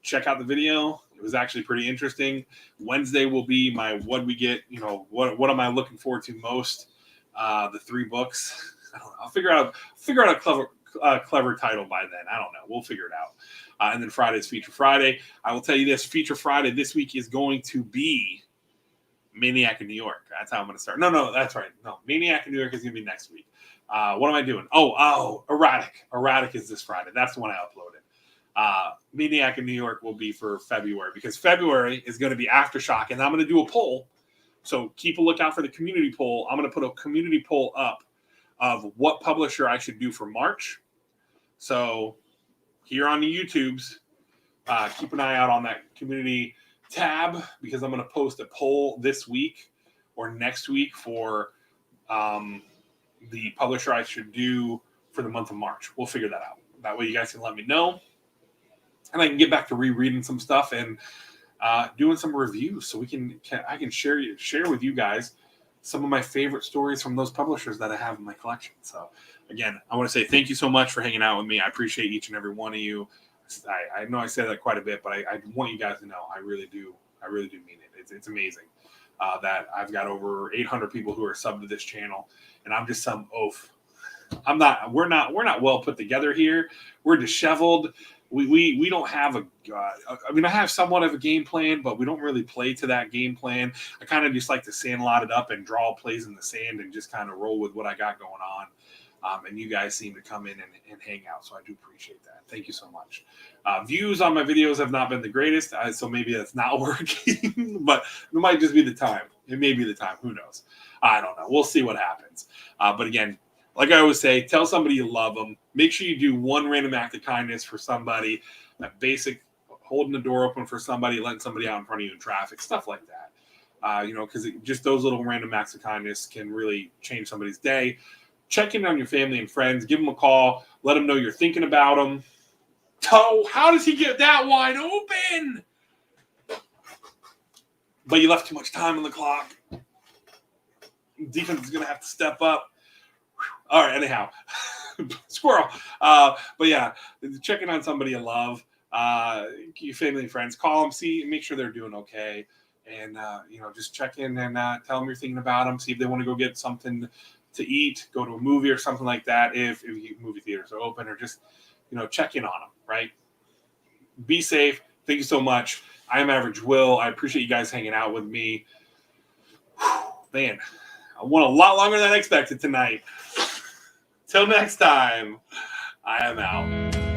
Speaker 1: Check out the video. It was actually pretty interesting. Wednesday will be my what we get, what am I looking forward to most? The 3 books. I don't know. I'll figure out a clever title by then. I don't know. We'll figure it out. And then Friday's Feature Friday. I will tell you this. Feature Friday this week is going to be Maniac in New York. That's how I'm going to start. No, that's right. No, Maniac in New York is going to be next week. What am I doing? Oh, Erratic. Erratic is this Friday. That's the one I uploaded. Maniac in New York will be for February because February is going to be Aftershock, and I'm going to do a poll. So keep a lookout for the community poll. I'm going to put a community poll up of what publisher I should do for March. So here on the YouTubes, keep an eye out on that community tab because I'm going to post a poll this week or next week for the publisher I should do for the month of March. We'll figure that out. That way you guys can let me know. and I can get back to rereading some stuff and doing some reviews, so I can share with you guys some of my favorite stories from those publishers that I have in my collection. So again, I want to say thank you so much for hanging out with me. I appreciate each and every one of you. I know I say that quite a bit, but I want you guys to know I really do mean it. It's amazing that I've got over 800 people who are subbed to this channel, and I'm just some oaf. We're not well put together here. We're disheveled. We don't have I have somewhat of a game plan, but we don't really play to that game plan. I kind of just like to sandlot it up and draw plays in the sand and just kind of roll with what I got going on. And you guys seem to come in and hang out, so I do appreciate that. Thank you so much. Views on my videos have not been the greatest, so maybe that's not working, but it might just be the time. It may be the time. Who knows? I don't know. We'll see what happens. But again, like I always say, tell somebody you love them. Make sure you do one random act of kindness for somebody. That basic holding the door open for somebody, letting somebody out in front of you in traffic, stuff like that. Because just those little random acts of kindness can really change somebody's day. Check in on your family and friends. Give them a call. Let them know you're thinking about them. Oh, how does he get that wide open? But you left too much time on the clock. Defense is going to have to step up. All right, anyhow. Squirrel. But yeah, checking on somebody you love, your family and friends. Call them, make sure they're doing okay. And, just check in and tell them you're thinking about them. See if they want to go get something to eat, go to a movie or something like that, if movie theaters are open, or just, check in on them, right? Be safe. Thank you so much. I am AverageWill. I appreciate you guys hanging out with me. Man, I went a lot longer than I expected tonight. Till next time, I am out.